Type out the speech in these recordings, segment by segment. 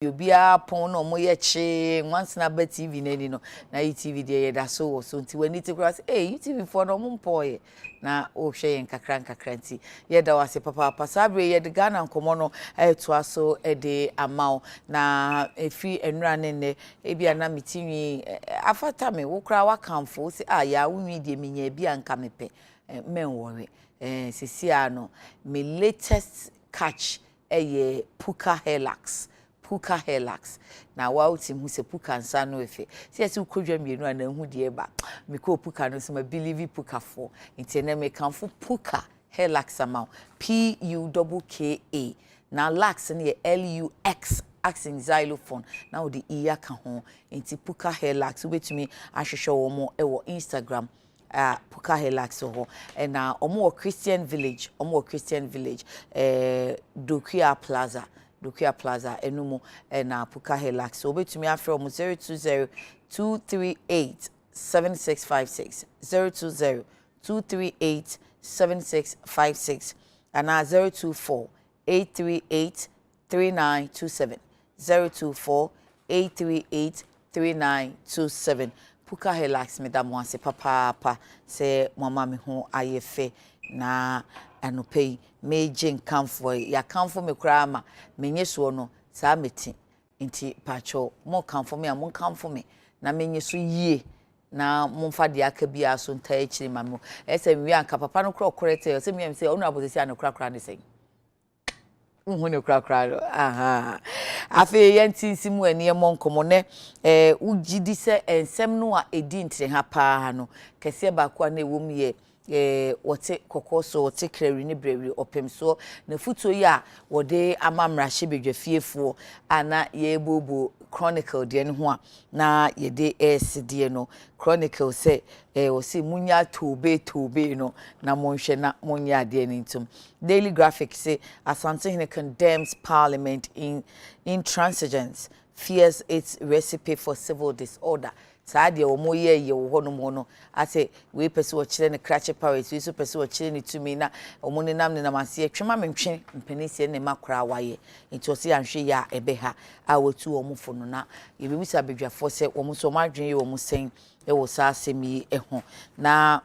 Obia pon no moye che once na ba TV na ni no na TV de da so nti wani ti kura TV for no mpoye na o hwe yen kakra nti ye da wase papa sabre ye de Ghana nkomo no to aso de amaw na efi enura ne bia na mitinwi afata me wo kura wakamfo si ya wunwi de minya bia nka mepe men worry sesia no me latest catch puka Helax na wa utim hu se puka nsa no efe se esi ukodwa mienu ana hu de ba me ko puka no so ma believe puka for intene me kanfo puka Helax amount PUKA na lax ne LUX accent xylophone na wo de iya ka ho inti puka Helax ubetumi ahwehwe wo mo ewo Instagram puka Helax ho na omo Christian Village Dokia Plaza enumo na puka Helax obetumi afre omo 020 238 7656 020 238 7656 and 024 838 3927 024 838 3927 puka Helax medam wanse papa se mama me ho ayefe na anope meje nkamfo ya kamfo me kra ma menye so no saa meti nti pacho mo kamfo me amon kamfo me na menye so yie na momfa de aka bia so nta ekiri ma mo ese mi anka papa no kra okorete ese mi am se onu abosisi an kra ne sen uhune kra aha afi yentinsi mu ene mo nkomo ne ugidi se ensem no a edi ntire ha pa no kese ba kwa na ewom ye wote kokoso wote krari ne brewi opemso na futo ya wode amamra hye ana ye bobo chronicle de ne ho a na ye de de no chronicle say wo se munya tobe no na monhwe na munya de ne ntum daily graphic say Asante Hene condemns parliament in intransigence, fears its recipe for civil disorder. Sadia omo ye wo no mo no ase we pese wo kire ne krache powers we so pese wo kire ne tumi na omo ne nam ne namase atwema mentwe mpenisi ne makora waye nti osi anhwe ya ebeha a wotu omo fo no na ye bi bisa bedwafo se omo so madwen ye omo sen e wo sa asemi eho na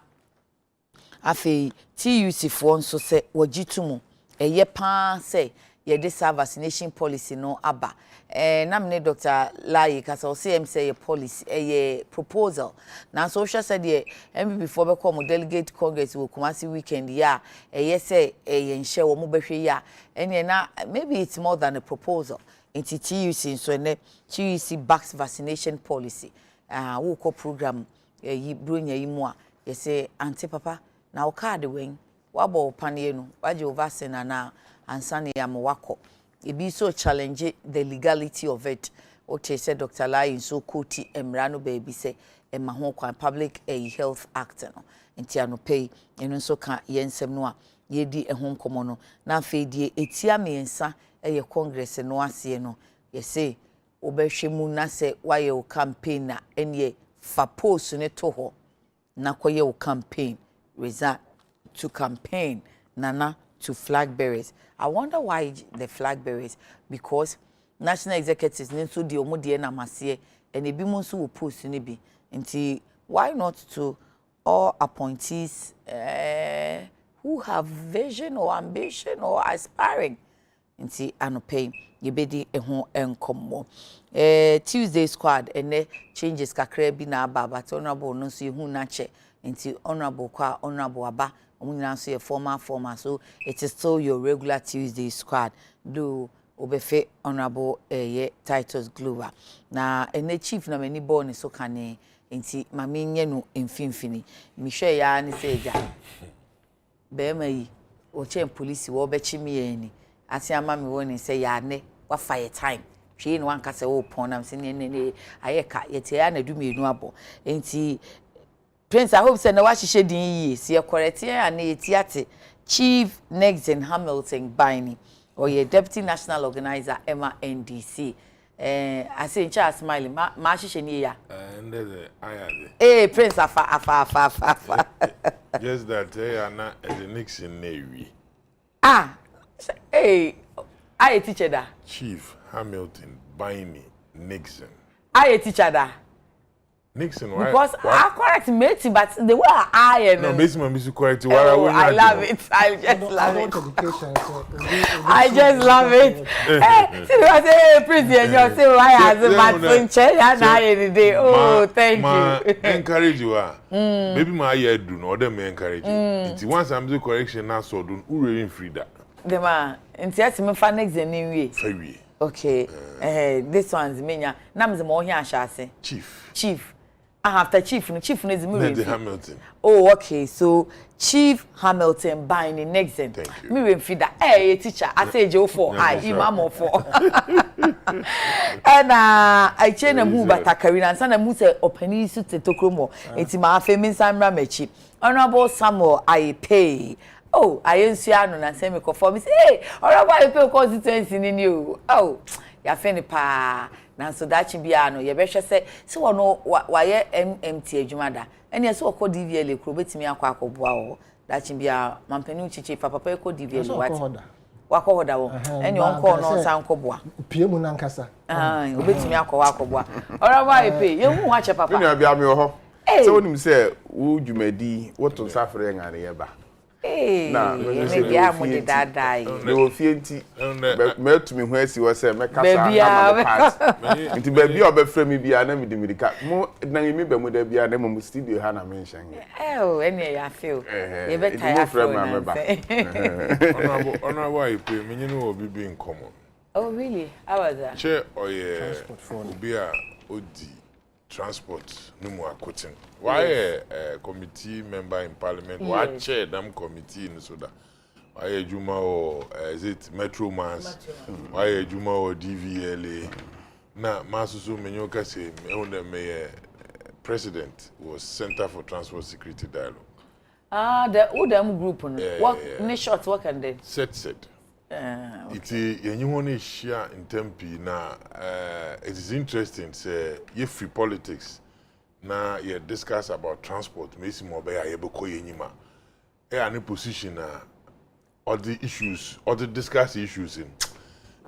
afi TUC fo nso se wogitumu eye pa se ye de vaccination policy no aba namne Dr. Lai kasa o CM say a policy a proposal na social said ye MPP for be come delegate congress will Kumasi weekend ya yes say ye nhye wo mo behwe ya ene na maybe it's more than a proposal into TUC so ne TUC backs vaccination policy wo ko program yi bronya yi mu a ye say anti papa na o card wen wabo panie no waje vaccine na ansane ya mwako ebi so challenge the legality of it okay said Dr. Lai so koti emrano baby say ema ho kwan public health act no enti anope eno so ka yensem no a yedi ehon nkomo no na afedie etia miensa eye congress no ase no yese obehwe mu na se waye o campaign na enie fa post ne to ho na koye o campaign result to campaign nana to flag bearers. I wonder why the flag bearers, because national executives need to deal with the namasiye and ebi mo nso will post ni bi. Nti why not to all appointees who have vision or ambition or aspiring? Nti anope yebedi ehun enkomo. Tuesday squad ene changes kakra bi na aba but honorable no so ehun na che. Nti honorable kwa honorable aba a former so it is still your regular Tuesday squad do obefe honorable titles global na ene chief na mani born so kane nti mame nye no mfimfini mi hwe ya ne seja be mai o chen police wo be chimi eni ase ama me woni say ya ne wa fire time hwe no anka se wo pon nam se ne ayeka yete ya na du mienu abo nti Prince, I hope so. No, what she din ye. See a correct and etiate Chief Nexon Hamilton Biney or your Deputy National Organizer Emma NDC. I say Charles smiling. Ma she ya. And I Hey, Prince, afa. Just that they are not the Nixon Navy. Hey, I teacher da. Chief Hamilton Baini Nixon. I teacher da. Nixon, why? Because I correct Matey, but the way I no, basically, I'm correct. I love it. I just love it. I just love it. Hey, see what I say, Pretty, and you say why has a bad thing change and I any day. Oh, thank you. Encourage you. Maybe my year do not them encourage you. It's once I'm doing correction now, so don't really free that. The man, and yes, me fan next anyway. Very. Okay. This one's menya. Nam the more here, shall say. Chief. After Chief is moving. Hamilton. Oh, okay. So Chief Hamilton buying the next end. Me feed that. Hey, teacher, I say Joe 4. I Imam 4. And I change a move at Takarina and send a move open suit to Tokromo. It's my famous Ramechi. Honorable Samuel, I pay. Oh, I ain't see and send me conform. Hey, honorable I pay constituency in you. Oh, ya feni pa. Na so that chibiano ye be hwe se wono waye MMT adwumada ene se okọ DVL kro betimi akọ akoboa wo that chibia mampani chichi papa ekọ DVL wakọ hoda wo ene onko no san koboa piemu na nkasa obetimi akọ akoboa ora ba epe ye hu ache papa ina bia me ho se wonim se wo dwumadi woto safre ngane ye ba na me bia mo de dadai me wo fie nti me tumi ho asi wo se me kasa na me pass nti ba bia obefra mi bia na me di mirika mo na mi ba mo da bia na mo studio ha na me nhyen ene ya feel ye better ya feel honorable I pay me no obi be in common. Oh really? How was that? Che oye obi a odi transport no mo akotin. Why a committee member in parliament? Why chair them committee in so that? Why a Juma or is it Metro Mass? Why a Juma or DVLA? Na Masusu Menyoka say me president was Center for Transport Security Dialogue. The Udam group what in short work and then said. Iti yenyuhone share in Tempi na it is interesting say ye free politics na ye discuss about transport mesi mo be ya beko yenyima any position all the issues all the discuss issues in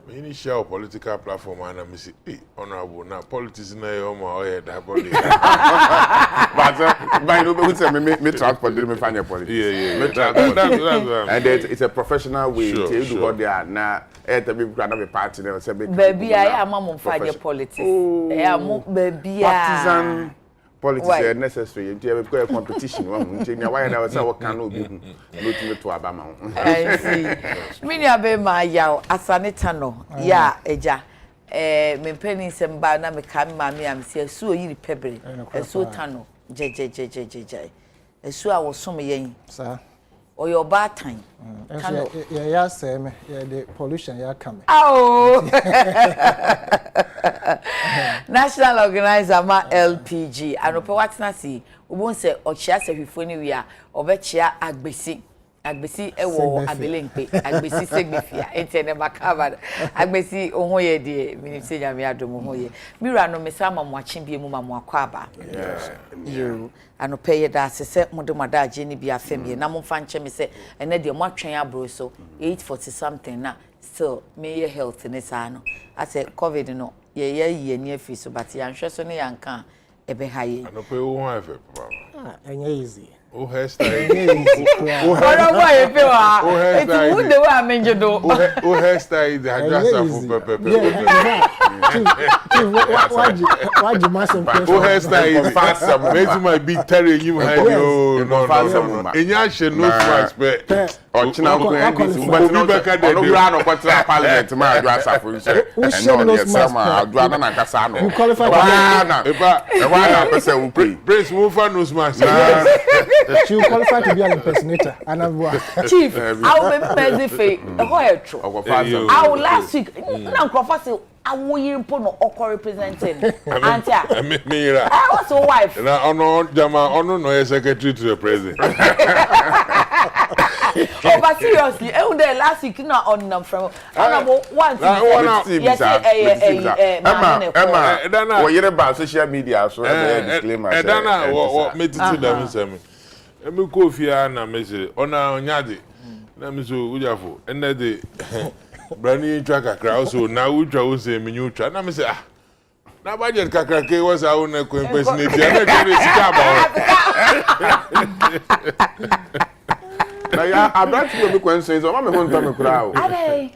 me share political platform and me say hey honorable na politics na yo ma o da body but by no be say me transport me find politics yeah that's and it's a professional way to do what they are na be grant be party na say baby I am mom find politics am baby partisan politics is necessary because a competition one why that say what can no be no to abama I see me nya be ma yaw asaneta no ya eja me penny semba na me kam ma me am se asu oyiri pebre asu tano je asu a wo som yen sa oyo ba tan tano ya say me ya the pollution ya come oh national organizer ma LPG anope watna si obon se ochia se hwefo ni wi a obechia agbesi ewo abelenpe agbesi segbefia entene makaba agbesi ohoye de minimse nyame adom hoye mira no mesama mo achimbi mu ma mo akwaba you anope ye da se mo de madaje ni bia famie na mo fa nche me se ene de mo atwen abro so 840 something na still me ye health ni sa no ase covid no ye ni afi so but ya nhwe so ne yanka ebe haye anope wo ha efe papa enye easy o hairstyle ọ̀rọ̀ ye pe wa eti who the way amenje do o hairstyle the address for pepe why massive o hairstyle is fast make my big terry you hide yo no enya she no smart pe ochina ko NDC but no gra no kwatra parliament ma address for nse and no sama address na kasa no you qualify na eba person we pray praise move for no smart you qualify to be an impersonator and chief I will be perfect the whole true I will last week na Crawford say awo yimpo no okọ representing auntie Mira I was a wife na ono jama ono no secretary to the president oh but seriously the last week na on from honorable one yes Emma wo yire ba social media so disclaimer edana wo metiti da nsem emiko fia na message ona onyade na miso ujafo ene de Brani twa kakra so na wutwa wo se menyu twa na me say ah na budget kakra ke was our na ko impersonate ya na dey sika ba na ya abrat go me kwenso so ma me ho nta me kura o Ade.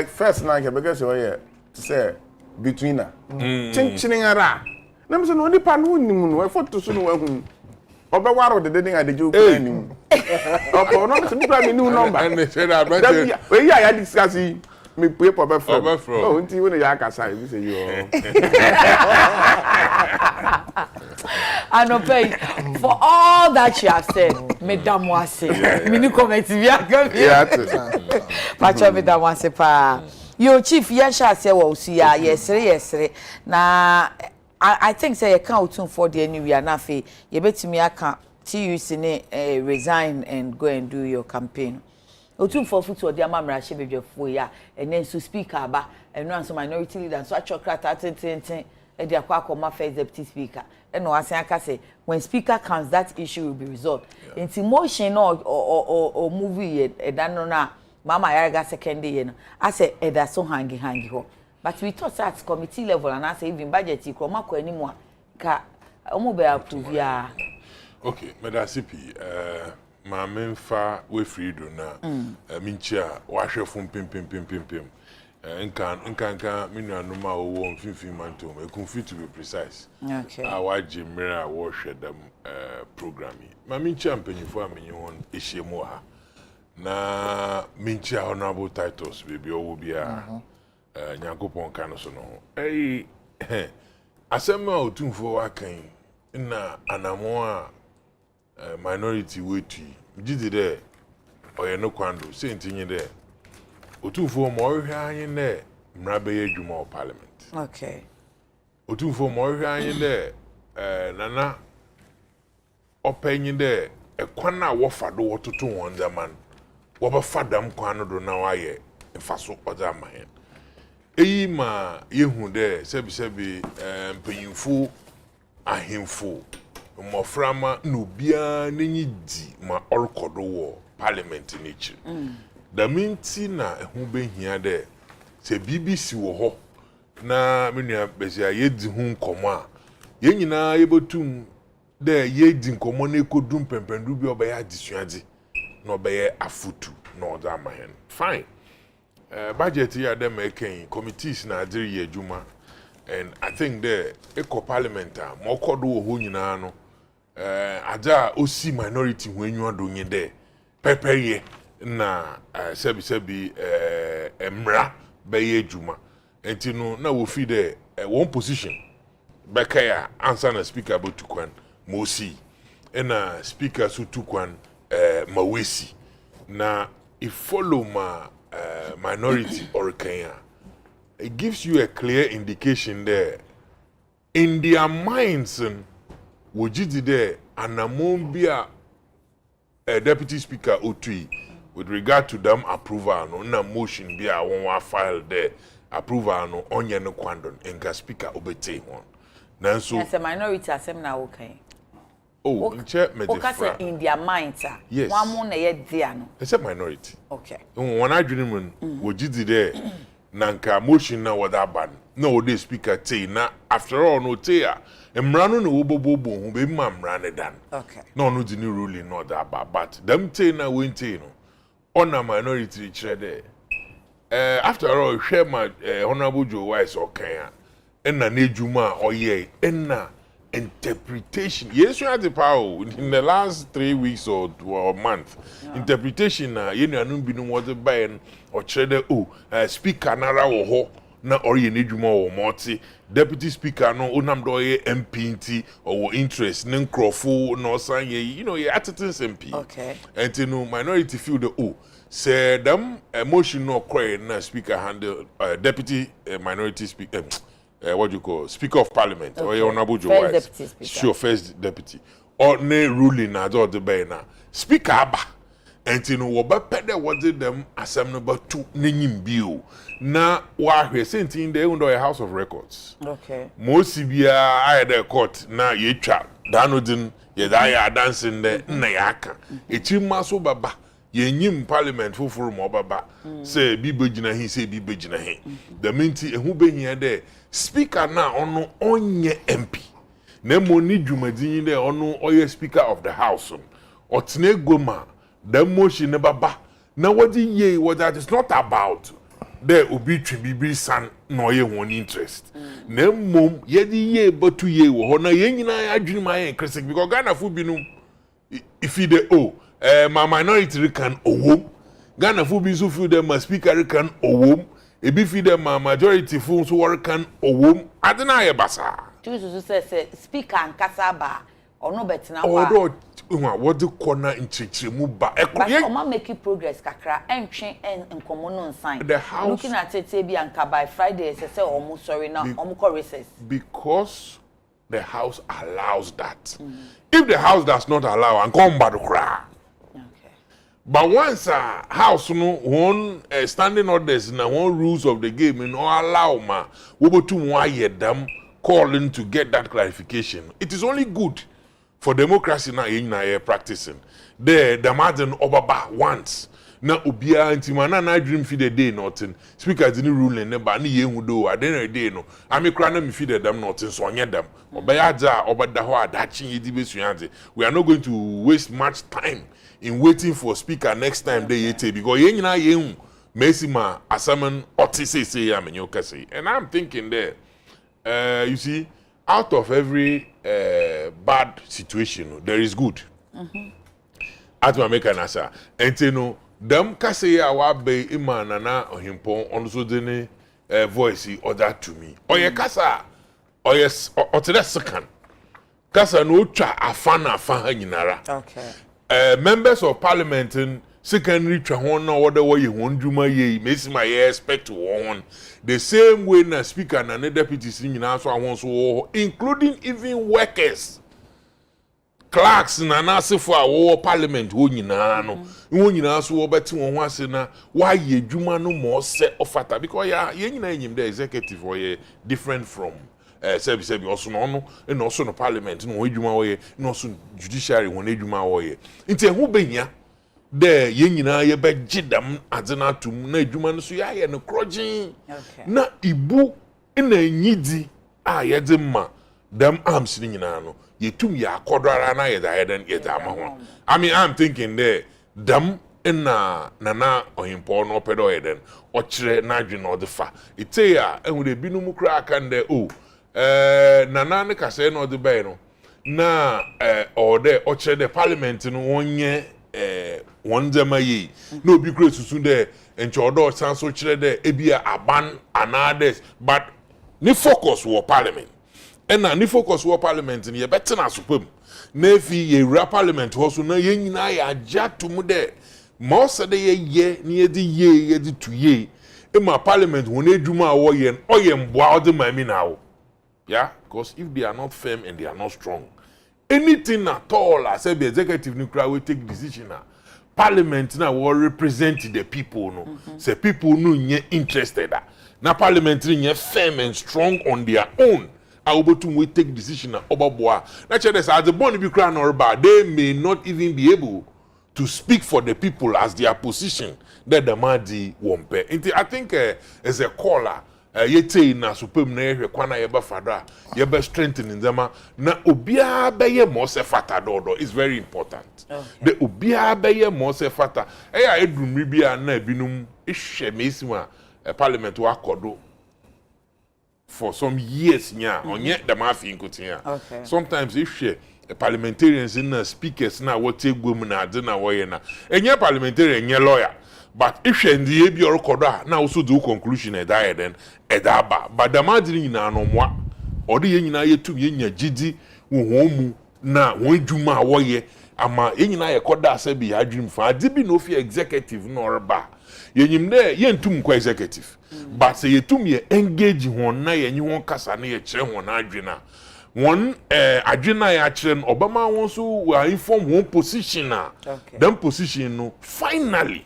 First na ke because we here to say between na chinchinin ara na me say no nipa no nim no e photo so no wa hu oba waro de den adeje okura nim opo no me say me new number and say that abrat we ya discuss me pay for be from oh nti we ya akasa we say you Anope, for all that you have said, Madam Wase, mini comment Pacha Madam Wase pa. Your chief Yasha say well see ya yes. Na I think say you can't tune for the anyway na fe you betimi aka TUC resign and go and do your campaign. Otun for foot or the amamra she be for ya and then to speaker aba and no minority leader so achokrata ten e dey akwa first deputy speaker and no asan aka say when speaker comes that issue will be resolved. Into motion or movie e dan no na mama yaraga second day no I say e da so hangi ho but we thought at committee level and I say even budget kroma ko animu ka omo be approve ya. Okay, Medasipi ma memfa we free do na minchia wa hwefo pim nkan minuanuma owo mfimfin mantom e kun fit to be precise. Okay. Our Jimira wo hwedam programming ma minchia mpanyifo amenyi won ehyemu ha na minchia honorable titles baby owo bia nyankopon kan so no asema otumfo wakan na anamo a minority wetu gidi de oye no kwando sentinye de otumfo mo hwe anyi ne mrabe adwuma o parliament. Okay. Otumfo mo hwe anyi de nana opanyi de ekwana wo fado wototo won zaman wo ba fadam kwano do na waye mfaso oda mahen eyi ma yehu de sebi mpanyimfo ahemfo moframa no bia nenyi di ma orkodo wo parliament nature da minti na ehu behia de se BBC wo ho na menua besia yedi hu nkomo a ye nyina yebotum de yedi nkomo na ekodum pempendu bi obeya disuade na obeya afutu na oda amahen fine budget ya dem eken committees na adiri adwuma and I think the eco parliament mo kodo wo ho nyina no aja osi minority hu enyu ado nye de pepeye na sebi emra beye adwuma enti no na wo fi de one position bekaya answer na speaker botukwan mosi na speaker so tukwan mawesi na if follow ma minority or Kenya, it gives you a clear indication there in their minds wojidi there anamombia a deputy speaker otui with regard to them approval no na motion bia won file there approval no onye no kwandon enga speaker obete won nanso as a minority asem na okay. Oh, nche me okay, in their minds. Yes. One more na ye dia no. It's a minority. Okay. When I dream when wojidi there nanka motion na wada ban. No the speaker say na after all no say a emrano no wobobobo hu be ma mrane dan. Okay. No di new ruling no that but them say na wente no. On a minority chere there. After all share my honorable Joe Wise okay and na nejuma oye na interpretation. Yes, you had the power in the last 3 weeks or month. Yeah. Interpretation na you know binu what the buy or trade speaker nara wo ho na or ye nedwuma wo moti deputy speaker no onam do ye MP or interest ne nkrofo no san ye you know ye attendance MP. Okay. And you know minority feel the say them emotion no cry na speaker handle deputy minority speaker what do you call Speaker of Parliament or your honorable Joe Wise. Sure, first deputy. Or ne ruling na do the bay na. Speaker aba. And you know what better what did them asem number 2 nenyim bio. Na wa hwe sentin de under a House of Records. Okay. Most bia I the court na ye twa danodin ye da ya dancing de na ya aka. Echi maso baba yenyim parliament foforo mo baba say bi begina he say bi begina he the minti ehu behia de speaker na ono onye MP na mo ni dwumadin de ono oye speaker of the house otene goma the motion ne baba na wodi ye what that is not about there obi twi bibi san no ye won interest na mom ye di ye botu ye wo ho na ye nyina adwene ma ye critic because Ghana fu binum if he the my minority can owom Ghana fu bi so feel them my speaker can owom e bi fi them my majority fu so work can owom adena ye basa tu so say speaker and kasaba ono betina wa what the corner in chichimu ba ekoma make progress kakra entwe enkomo no nsan looking at it bi anka by Friday say omo sorry now omo ko recess because the house allows that if the house does not allow and come back to cry but once a house no one standing orders na one rules of the game no allow ma we go to one year them calling to get that clarification it is only good for democracy na yin practicing there the margin obaba once na obia antimana na dream feed the day nothing speaker didn't rule in ba na yehu do aden day no amikra na me feed them nothing so onye them obayaja obada ho adachi yidi besuande we are not going to waste much time in waiting for speaker next time they yete because yen na yehu mesima asaman otise say ya menyo kase and I'm thinking there you see out of every bad situation there is good at my make an answer and you know them kase ya wa be imana na ohimpo on so de voice order to me oye kasa oye otede second kasa no twa afana afa nyinara okay members of parliament in secondary twa hon na order we hon dwuma ye mesi my expect one the same way na speaker na the deputies nyina so ahon so including even workers clerks na nasefo a wo parliament wo nyina no wo nyina so wo beti won ho ase na wa ye dwuma no mo se ofata because ye nyina enyim the executive or ye different from service also no and also no parliament no edwuma wo ye no also judiciary won edwuma wo ye nti ehu behia de ye nyina ye be gidam adena tum na edwuma no so ye no krogin na ibu na nyidi a ye de ma dem arms ni nyina no ye tum ya kodara na ye da heden ye da ma ho I mean I'm thinking there dem na nana ohimpo no pedo heden o kire na adwene o de fa ite ya ehun de binum kra kan de nana ne kase no de bay no na o de o kire de parliament no wonye one dema yi no obi kure susu de enchodo san so kire de ebia aban anades but ni focus wo parliament ena ni focus wo parliament ni ye betina sopam na efi ye ra parliament ho so na ye nyina ya ajatum de mo se de ye ni ye di tuye e ma parliament won edwuma wo ye oye mboa o de ma mi na wo yeah because if they are not firm and they are not strong anything at all as the executive nuclear will take decision na parliament na will represent the people no say people no nye interested na parliament nye firm and strong on their own Aubotum will take decision na obaboa na chedes as the bond be crown or ba they may not even be able to speak for the people as their position that the madi wompe I think as a caller yete na supem na ehwe kwana ye ba fada ye ba strengthening them na obia be ye mo se fata dodo is very important the obia be ye mo se fata ya edumri bia na binum ehwe mesima parliament wa kodo for some years nya onye the mafi nkotia sometimes ehwe parliamentarians in speakers na what take gwem na ade na wo ye na enye parliamentarian enye lawyer but if she ndi e bi orekodo na also do conclusion e da then e da ba but the madri nyina no moa ode ye nyina ye tum ye nya gidi wo mu na won dwuma wo ye ama ye nyina ye koda asa bi adwum fa ade bi no fi executive no oreba ye nyim de ye ntum kwa executive but say ye tum ye engage hon na ye nyi hon kasa na ye kire hon adwena one adwena ya kire no obama won so will inform one position na them position no finally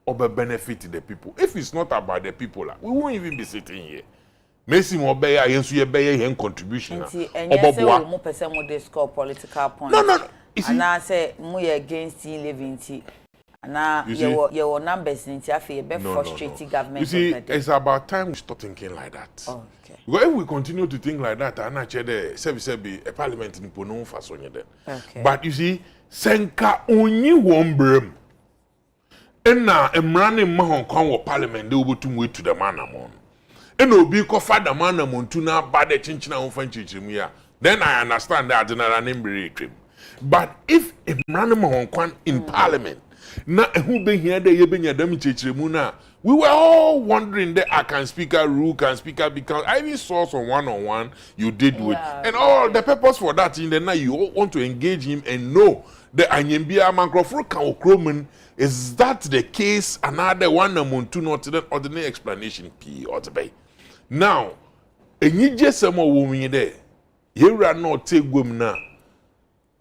or benefit the people. If it's not about the people, we won't even be sitting here. Messi mo be ya yensu ye be ye contribution. Oboboa mo person mo dey score political points. No. And I say mo ye against living. na your numbers in Tiafi be frustrating government. You see, it's about time we stop thinking like that. Oh, okay. Because if we continue to think like that, I'm not sure the service be a parliament in Pono for Sonia then. Okay. But you see, Senka only one brim. And now I'm running Mahon Kong parliament, they will to wait to the manamon. And will be called Father Manamon to now bad a chinchina on French. Then I understand that general name be but if a man in parliament, na who be here the yebenya dem chichimuna, we were all wondering that I can speak a rule, can speak a because I even saw some one-on-one you did with and all the purpose for that in the night you all want to engage him and know the anyambia microphone can okroman is that the case another one amount to not the ordinary explanation p or to be now and you just some woman there you are not take women now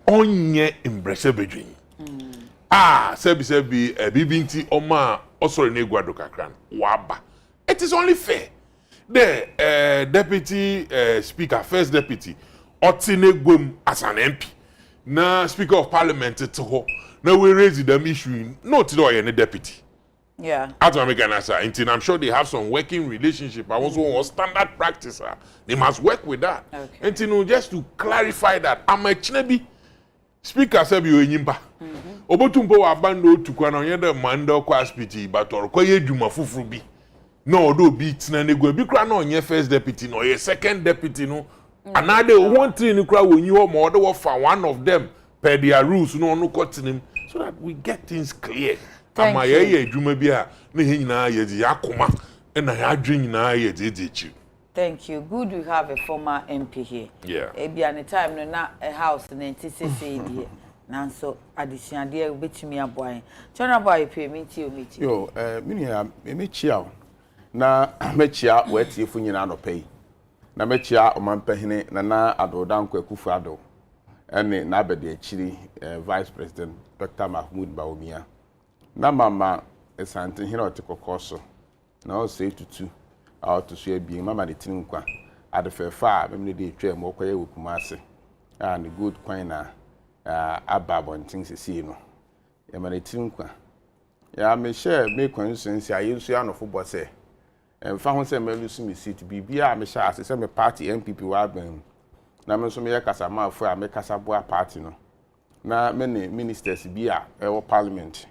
onye impressive bedwin sebi bibinti oma osoro na egwado kakran waba it is only fair the deputy speaker first deputy otinegwem as an MP na speaker of parliament to ho na we raise them issue no to do any deputy as American answer until I'm sure they have some working relationship I also want standard practice they must work with that until just to clarify that I'm actually Speaker said you enyimpa. Obotumpo wa bando tukwa na yede manda kwa aspiti but or kwa yeduma fufuru bi. No do bi tina negwe bi kra na onye first deputy no ye second deputy no. Another one thing ni kra wonyi ho ma order for one of them per their rules no no kotinim so that we get things clear. Ama ye adwuma bi a na he nyina ye di yakoma na ya adwen nyina ye di. Thank you. Good we have a former MP here. Yeah. Ebi an time no na a house na ntisese die. Nanso addition dey obetimi aboan. Chona boy pay meet you. Yo, me chia na me chia wetie fu nyina no pay. Na me chia omanpahine na adodan kwakufu ado. Ene na abede akiri Vice President Dr. Mahmoud Bawumia. Na mama esante hina otikokoso. Na o say tutu out to share being mama the tinkwa at the fair far, maybe they try more quiet with Kumasi and the good quina abab and things you see no. Yamani tinkwa. Ya may share make coincidence. I use your football say and found some losing me seat be I may share as a party MPP wabin. Naman so me a casama for a make casabua party no. Na many ministers be our parliament.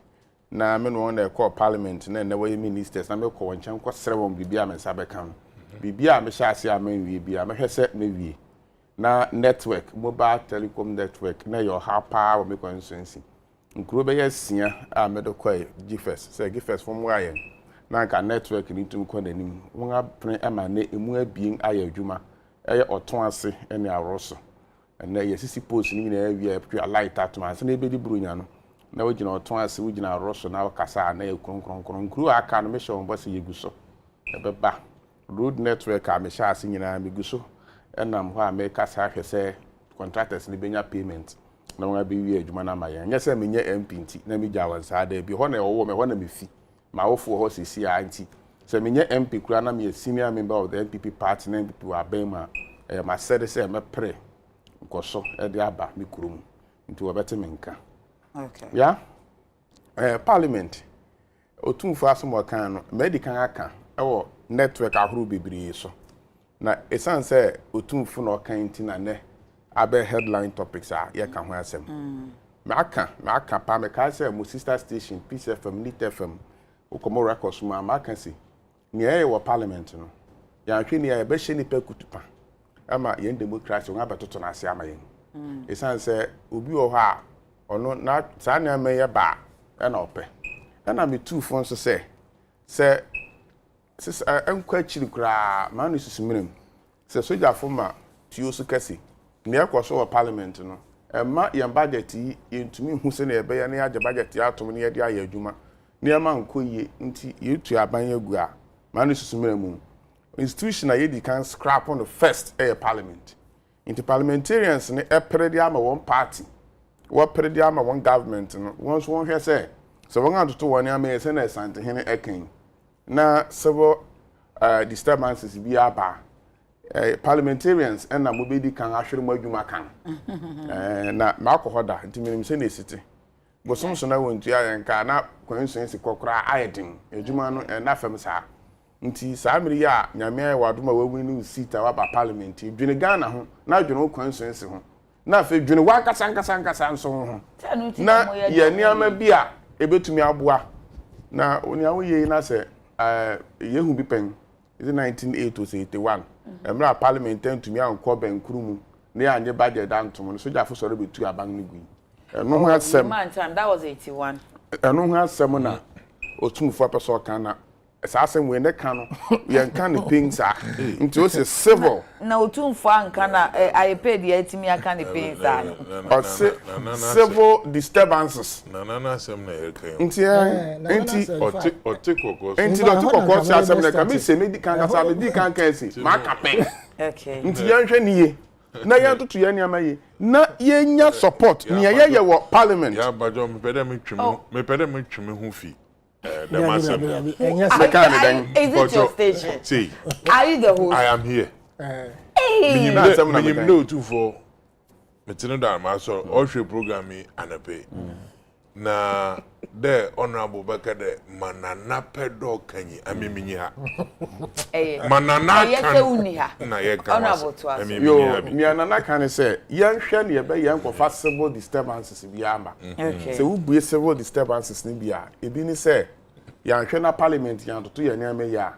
Na me no wonder call parliament na way ministers na me call nchan kwa serewon bibia me sabe kan bibia me sha ase amen wi bia me hwese me wi na network mobile telecom network na your hapa we me consensi nkuro be yasia a me do kwai gifes say gifes from wire na ka network ni tum kwa nanim won apre ema na emu abien aya adwuma eye oton ase ene aroso na yesisi post ni na wi a light atoma se na ebedi burunya no na wogina oton ase wogina roso na wakasa na ekronkronkron kru aka no me show mbo se yeguso ebeba road network a me sha ase nyina me guso enam ho a me kasa hwese contractors ni benya payment na won abi wi adwuma na maye nya se menye MP nti na me gya wansa da bi ho na owo me ho na me fi ma wofu ho sisi a nti se menye MP kura na me senior member of the NPP party na NPP wa bema ma said say me pre nkoso e de aba me kurum nti wo bete me nka. Okay. Yeah. Parliament. Otumfo asomo kan no medical aka ewo network ahuru bibiri so. Na esan say otumfo no kan ti na ne abe headline topics a ye ka ho asem. Me aka pa me ka say mo sister station Peace FM Lit FM okomo records ma aka si. Ni e wo parliament no. Ya hwe ni e be hye ni pa kutupa. Ama ye democracy ngo abetoto na ase ama ye. Esan say obi o ha ono na sa na me ye ba e na ope e na me two phone so say enkwa chiri kura ma no susimirim say soja foma tuo so kase me akwoso wa parliament no e ma ye budget yi yentumi hu se na ye be ye na ya budget ya atom na ye de aye adwuma na ye ma nkoye nti ye tu aban agu a ma no susimirim institution na ye di kan scrap on the first parliament into parliamentarians ne e predi ama one party what pretty ama one government no once one here say so we want to one am say na sante hene eken na several disturbances bi aba parliamentarians and na mobedi kan ahwere mo adwuma kan na makohoda nti minim say na city bosom so na wontu ya nka na constituency kokora ayedin ejuma no na fam saa nti saa mmiri ya nyame ya wadoma wawinu seat a waba parliament dwene Ghana ho na dwene constituency ho na fe dwene wankasa nso ho na ye niama bi a ebetumi aboa na onia wo ye na se yehu bi pen is 1981 emra parliament ntumi ankọ benkuru mu na ya anye budget dantom no soja fo soro betu aban ne gui eno ho asem man time that was 81 eno ho asem na otumfo apeso kan na asasem we ne kan no ye kan ne things a nti o se civil na otumfo anka na I paid the etimi aka ne things a or civil disturbances na asem na ye kan nti otekoko nti otekoko se asem na kan me se me di kan kasa me di kan kan si ma kape okay nti yan hwe niye na ya tutu ya niama ye na ye nya support ni ye wo parliament ya bajo me pede me tweme hu fi the massive is it your station see are you the host I am here hey me no too for me tinu da ma so all show program anape na the honorable Bakade manana pedo kanyi amimini ha manana kan na ye kan yo mi anana kan say yan hwe ne be yan kofa civil disturbances bi ama se ubue civil disturbances ni bia ebi ni say yan hwe na parliament yan to ye na me ya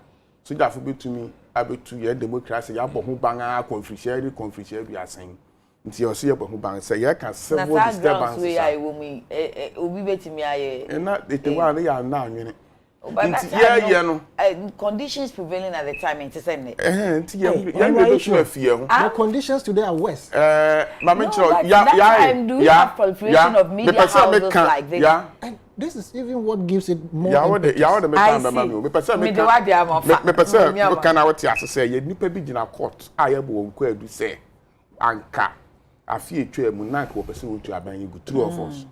so dafo betumi abetu ye democracy ya bo ho ban conflict bi asen nti o se ho ban say ye ka civil disturbances we ai wo mi obi betimi aye na etewa na ya na anwene nti ye no conditions prevailing at the time in Tisene nti ye be so afie ho the conditions today are worse mama chiro ya proliferation of media houses like this and this is even what gives it more ya what the me time mama me pese me pese me kana what ya say ye nipa bi gina court a ye bo nko adu say anka afie twa mu na ko pese wotu aban ye true of us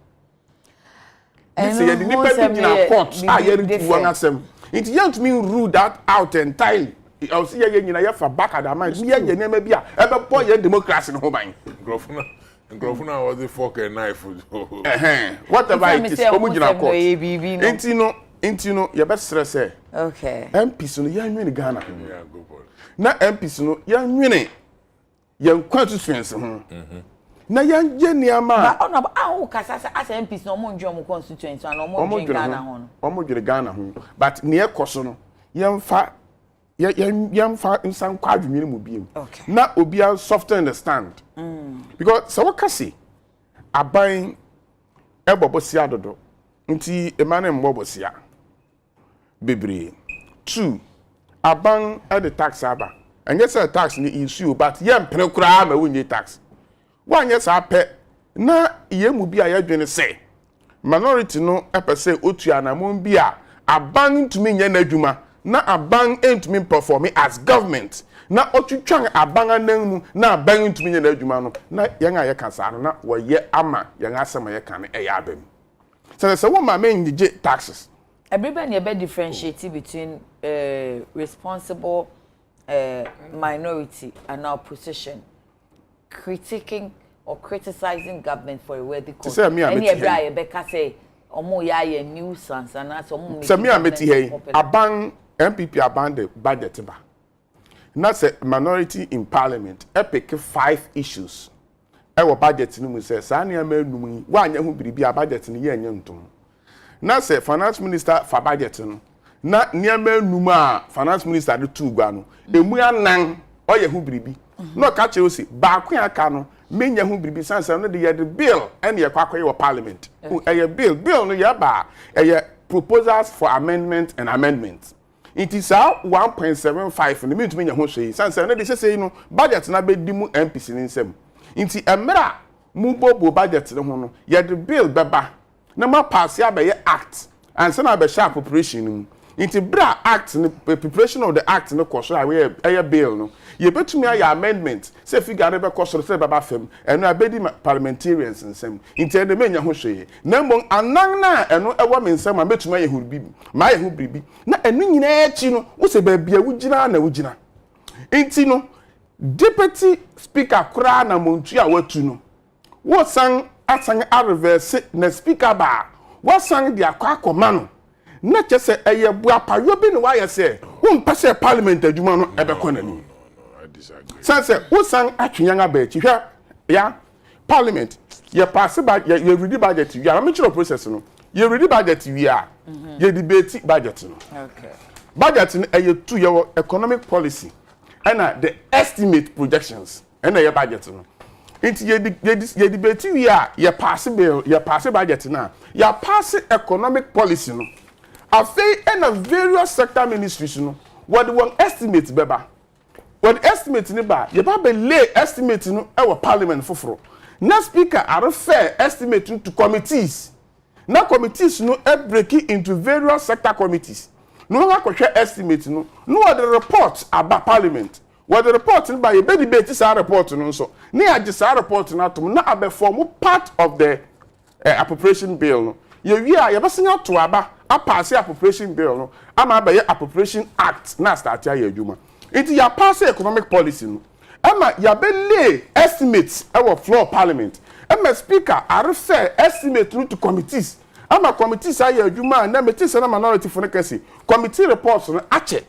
say ye nipa bi gina court a ye retu wan asem it yet me rule that out entirely I see ye nyina ye fa back at the mind ye ye nema bi a e be boy ye democracy no ho ban Grofuna was the fork and knife. Whatever it is, omugina court. Inti no, you best stress say. Okay. MPs no yan nwene Ghana. Yeah, go for it. Na MPs no yan nwene yan constituency ho. Na yan je niama. Ba ona ba awu kasa as MPs no mo ndwe mo constituency na mo ndwe Ghana ho no. Omo dwere Ghana ho. But ne ekoso no yan fa insan kwadwene mu biem. Na obi a soft understand. Because so wakasi aban ebobosia dodo nti emane mbobosia bebre 2 aban e the tax aba enye say tax ni issue but ye mpene kura ma wonye tax wanye sa pe na ye mu bi a ye dwene say minority no epese otu anamon bi a aban ntumi nye na adwuma na aban entumi perform as government na otwitwan abanga nanmu na aban ntumi nye na adwuma no na yen a ye kasa no na wo ye ama yen asema ye kan e ya abam so wo ma menje taxes everybody e be differentiate between responsible minority and opposition critiquing or criticizing government for a worthy cause any every be ka say omo ya ye nuisance and as omo say me ameti he aban MPP aban the budget ba na say minority in parliament pick 5 issues e wo budget ni mu say sa na ma enum wa anya hu biribi a budget ni ye anya ntom na say finance minister for budget no na niam enum a finance minister de tu gua no emu anan o ye hu biribi no ka che o si ba ko aka no menya hu biribi sansa no de ye the bill and ye kwakoye wo parliament e bill no ye ba e proposals for amendment and amendments. It is 1.75 no me ntumi nya ho hwe sansa no de sese no budget na be di mu MPC ni nsem nti emra mu bobo budget no ho no ye the bill beba na ma pass ya be ye act and say na be sharp preparation no nti bra act no preparation of the act no koso a we e bill no ye betumi ya amendment say figure na be koso say baba fam eno abedi parliamentarians nsem nti ene menya ho hwe na mbon anan na eno ewo me nsem a betumi ya hurbi ma ye hu bribi na eno nyina echi no wo se ba bia wugina na wugina nti no deputy speaker kura na montu a watu no wo san asan a reverse na speaker ba wasan de akwa no na chese eye bua payo bi ne wa yese wo mpese parliament adwuma no ebekọ nani I disagree. sanse wo san atwenyan aba chi hwa ya parliament ye pass ba ye ready budget wi am chiro process no ye ready budget wi a ye debate budget no Okay. budget no eye tu ye economic policy and the estimate projections and ye budget no inti ye debate wi a ye pass bill ye pass budget na ye pass economic policy no afei and various sector ministries no what one estimate beba what estimate ni ba ye ba be lay estimate no e parliament foforo na speaker are fair estimate to committees na committees no e break into various sector committees no wa kwhwe estimate no what the report about parliament what the report ni ba ye be debate sa report no so na ya gi sa report na atom na abe form part of the appropriation bill no ye wi a ye be senya to aba a pass appropriation bill no ama ba ye appropriation act na start ya adwuma it ya pass economic policy no ama ya be lay estimates our floor parliament ama speaker are fair estimate to committees ama committees aye adwuma na metis na minority for nekasi committee reports no ache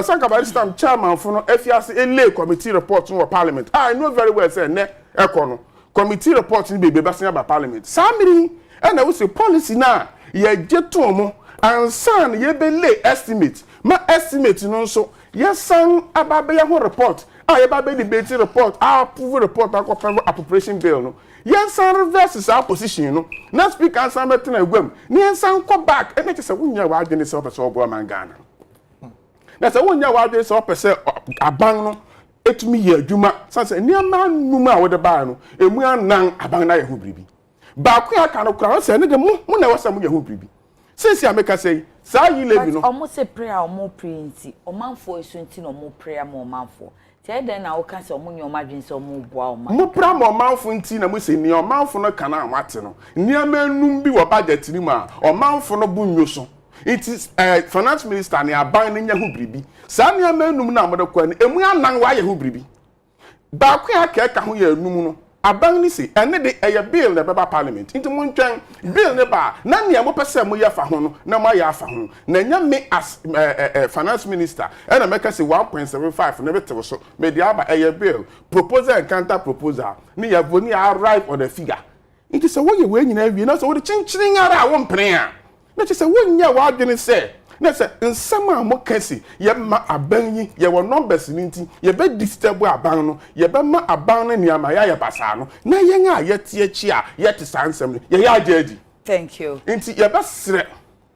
sanka by this time chairman for no afiase lay committee reports no parliament I know very well say ne ekono committee reports ni be basen ba parliament samiri na we say policy na ye jeto mo ansan ye be lay estimate ma estimate no so yesan ababe ho report ye ba be debate report approve report akọ appropriation bill no yesan reverse our position no na speaker ansan metina egwam ni yesan ko back na chese wunya wa adwene se opese obo man Ghana na se wunya wa adwene se opese aban no etumi ye adwuma sanse ni ama numa a wode ba no emu anan aban na ye ho bribi ba ko aka no kra se ne de mu na wasa mu ye ho bribi since America say sa yi lebi no almost say prayer omo printi omanfo esunti no omo prayer mo omanfo tie den na wo ka se omo nyoma dwen se omo boa oman mo pra mo omanfo nti na mo se ni omanfo no kana amate no ni amanum bi wo budget ni ma omanfo no bu nwoso it is finance minister ni aban ni nya hu bribi sa ni amanum na mo de kwa ni emu anan wa ye hu bribi ba ko aka ka ho ye anum no aban ni se ene de eye bill na beba parliament into mo ntwan bill ne ba na ne mo pese mo ya fa ho no na mo ya fa ho na nya me as finance minister and na make say 1.75 na betewo so me dia ba eye bill proposal and counter proposal ni ya voni arrive on the figure into say wo ye we nyina wie na so wo de chinchirin ara wo mpren a na che say wo nya wa adwene say na say nsama mo kasi ye ma aban yi ye wo numbers ni nti ye be disturb aban no ye be ma aban na niama ya ye basa no na yen a ye tie chi a ye te sansem ye ya ajeji thank you nti ye be sre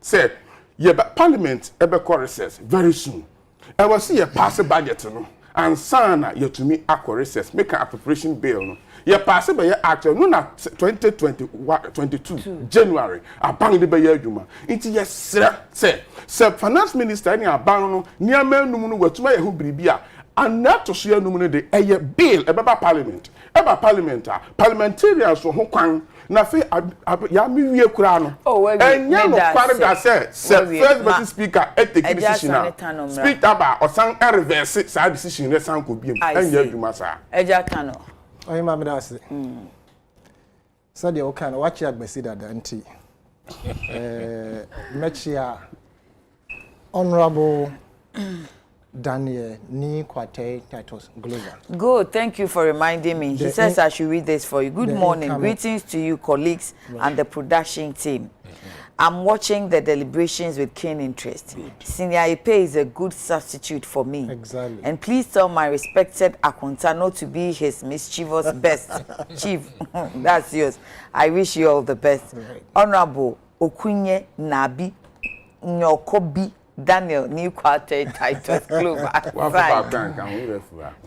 say ye be parliament e be recess very soon e was see ye pass budget no and sana ye to me recess make an appropriation bill no ye pass by ye actual no na 2022 January aban de be ye adwuma nti ye sre say finance minister ni aban no ni amanum no watuma ye ho biribi a anato so anum no de eye bill e beba parliament parliamentarians ho kwan na fe ya mi wie kura no enya no kware da say first but speaker take decision na speaker ba osan reverse sa decision ne san ko biem enya adwuma sa eja kano oyi ma me da ase sadia o kana wachi agbesi dada nti mechia honorable Daniel Ni Kwate Titus Glover. Good, thank you for reminding me. He says I should read this for you. Good morning, greetings to you, colleagues, and the production team. I'm watching the deliberations with keen interest. Senior Ipe is a good substitute for me. Exactly. And please tell my respected Akunta not to be his mischievous best. Chief, that's yours. I wish you all the best. Right. Honorable Okunye Nabi Nyokobi Daniel Ni Kwate Titus Glover.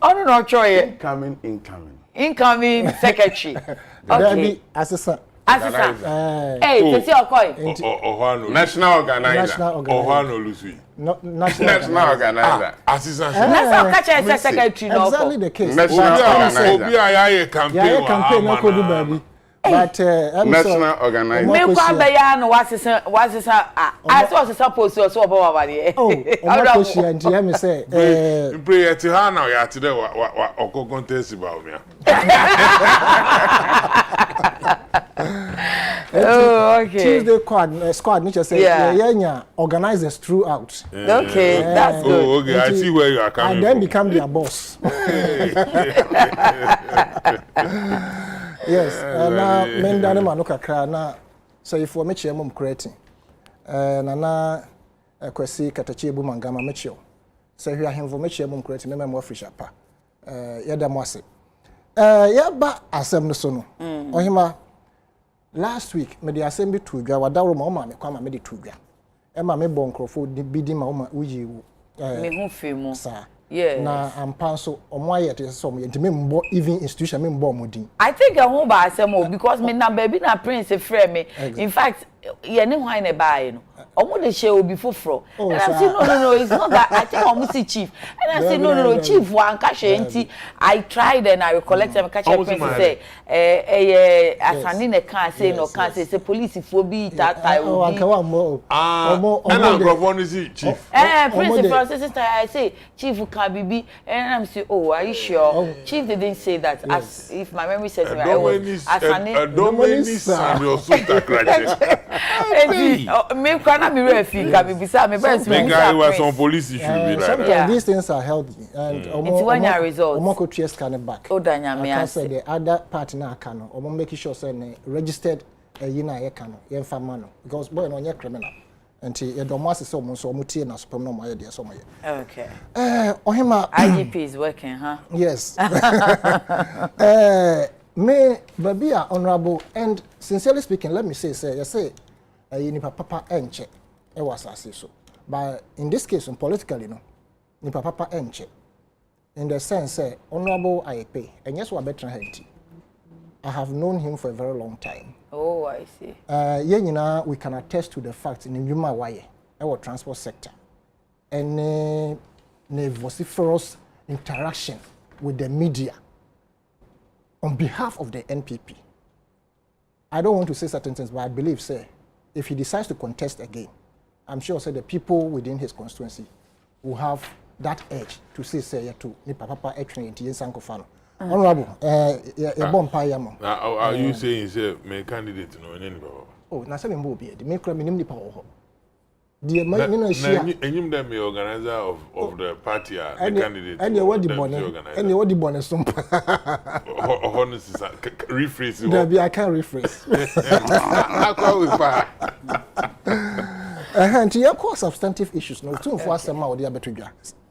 Oh no, Troy. Incoming secretary. Okay. Assistant. Hey, you see our coin. National organizer. Ohano Lucy. National organizer. Assistant. Let's catch a secretary. Exactly the case. National organizer. Obi ayaye campaign na kodu baby. But national organizer. Me kwa beya no wasisa I saw suppose so obo wabade. Oh, omakoshi anti ya me say pray ti ha na ya ti de wa okokontesi ba o me. Oh, okay. Tuesday squad nature say yeah organizers throughout. Okay, that's good. Oh, okay, I see where you are coming and then from. become their boss. Yes, now men dane ma no kakra na so if we meche mum creating na kwesi katachi ebu mangama meche so hwe ahemfo meche mum creating me mo official pa yeda mo ase ya ba asem no so no ohima last week me dey asem bi tudwa wadawro ma me kwa ma me dey tudwa e ma me bon crofo bi di ma ma uyi me hu fi mu sa yes na ampa so omo ayete so mo yenti me mbo even institution me mbo modin I think I won't buy some because me na baby na prince frame me. In fact, ye ne hwan na buy no. Omo dey share obi foforo. And I say no, it's not that. I think omo see chief. And I say no, chief wan ka share nti. I tried and I recollect am catch prince say asani ne kan say no kan say police for bi tata obi. Omo na grofo no see chief. Prince Francis sister I say chief can bibi and I'm say oh are you sure? Chief didn't say that as if my memory serves me right. Don't your super crash. Me kana me refi ka me bisa me best me guy was on police issue be like that. These things are healthy and omo ko tries can back. O danya me I say the other part na aka no omo make sure say registered yi na ye ka no ye mfa ma no because boy no nye criminal. Nti ye do mo asese omo so omo tie na spam no mo ye de so mo ye. Okay. Ohima IGP is working, huh? Yes. Me babia honorable and sincerely speaking let me say you say nipa papa enche e was asase so but in this case politically no nipa papa enche in the sense say honorable IEP and yes we better hanti I have known him for a very long time. Oh, I see. We can attest to the fact in Njuma waye our transport sector and vociferous interaction with the media on behalf of the NPP. I don't want to say certain things, but I believe, say, if he decides to contest again, I'm sure, say, the people within his constituency will have that edge to say, to Nipa Papa actually in Sankofano. Honorable, are you saying, say, my candidate no any baba? Oh, na say me mbo bi e. Me kra me nim Nipa ho. The and them the organizer of the party are the candidate. And you what the bonnet some. Rephrase. I can't rephrase. And you have substantive issues. No, two for some or the other.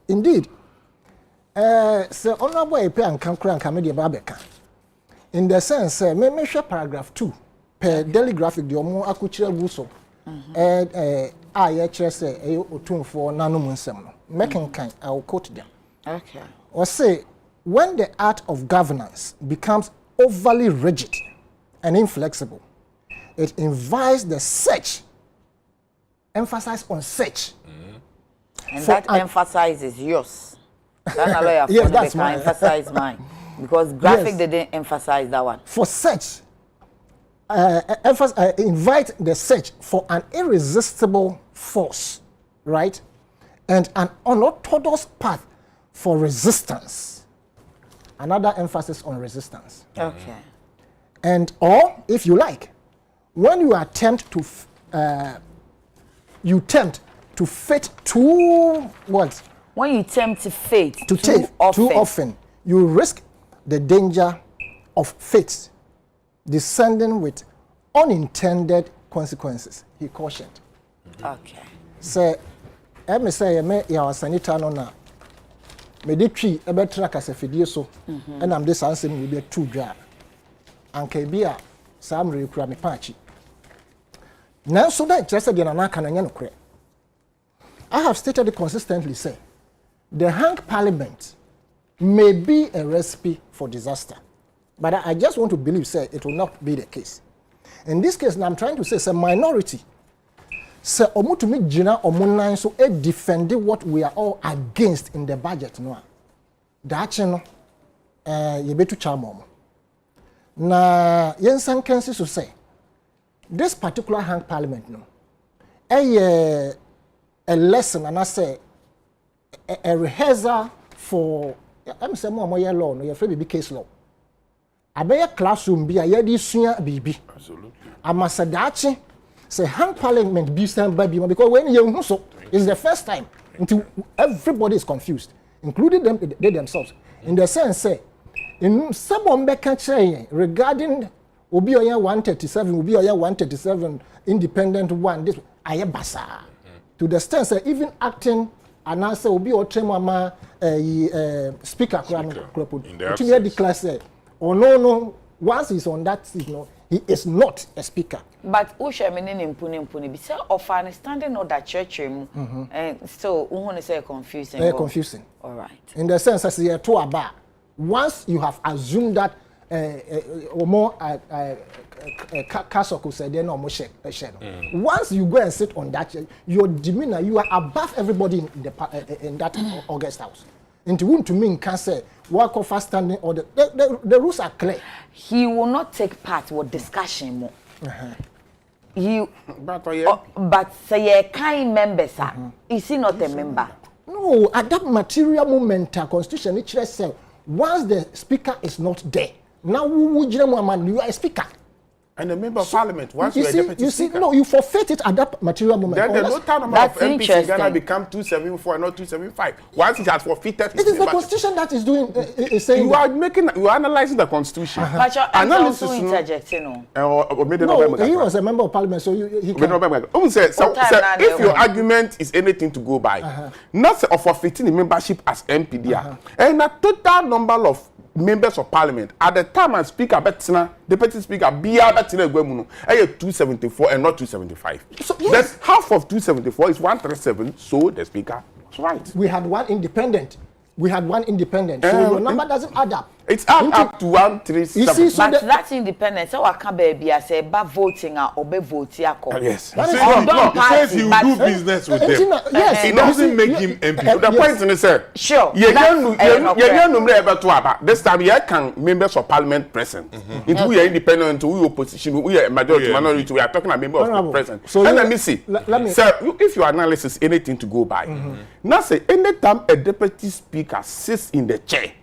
Indeed. So honorable EP and Kankra and Kamedia Babeka. In the sense, me share paragraph 2 per daily graphic the omo akuchira guso. Say otumfo nanom nsem no mekenkan I will quote them. Okay. Or say when the art of governance becomes overly rigid and inflexible, it invites the search, emphasize on search. And that emphasizes yours. Yes, that's mine. Emphasize mine because graphic didn't emphasize that one. For search, invite the search for an irresistible force, right? And an unorthodox path for resistance. Another emphasis on resistance. Okay. And or, if you like, when you attempt to, fit too what? When you tempt fate too often, you risk the danger of fate descending with unintended consequences, he cautioned. Okay. Say, me say me ya sanita no na me de twi e be tra kasa fidie so and am this answer me be two dwa anka bia sam rekura me paachi na so that just say na aka na nya no kure. I have stated it consistently, say the hang parliament may be a recipe for disaster, but I just want to believe, say, it will not be the case. In this case, now I'm trying to say, it's a minority. Say, omu to me jina omunan so it defending what we are all against in the budget, no. That you know, you better charm. Na yensan kensi so say, this particular hang parliament, no, a lesson, and I say a rehearsal for I'm saying more law, no, you're afraid to be case law. abeye classroom bi a yedi sua bibi Absolutely. amasadachi say hang parliament bi stand by bi because when you so it's the first time until everybody is confused including them they themselves in the sense say in some can say regarding obi oya 137 obi oya 137 independent one this aye basa to the extent say even acting and answer obi otremama speaker crop in the to declare say oh no once he's on that seat no he is not a speaker. But Usha meaning impuni be say of understanding of that church and so who say confusing. Very confusing. All right. In the sense as you to about once you have assumed that or more Kasoko said then almost once you go and sit on that your demeanor you are above everybody in that August house. Into whom to me can say work of fast standing order the rules are clear. He will not take part with discussion more. But say a kind member is he not a member? No, at that material moment constitution it says once the speaker is not there now you are a speaker. And a member of parliament, once you are a deputy speaker. No, you forfeit it at that material moment. Then the total number of MPs in Ghana become 274 and not 275. Once it has forfeited, it is the constitution that is doing. Is saying you are analyzing the constitution. But you're analysis also interjecting. No, he was a member of parliament, so he can. So if your argument is anything to go by, not of forfeiting the membership as MP there, and a total number of members of parliament at the time as speaker betina deputy speaker bia betina egwemu 274 and not 275. So yes. That's half of 274 is 137, so the speaker was right. We had one independent, so your number doesn't add up. It's up to 137. So but that's independent. So I can't be I say by voting or be voting. Yes. He says he will do business with them. Yes. It doesn't make him MP. The point is, sir. Sure. This time, you can members of parliament present. If we are independent, we are opposition, we are majority, minority. We are talking about members of present. So let me see. Sir, if your analysis anything to go by, now say anytime a deputy speaker sits in the chair.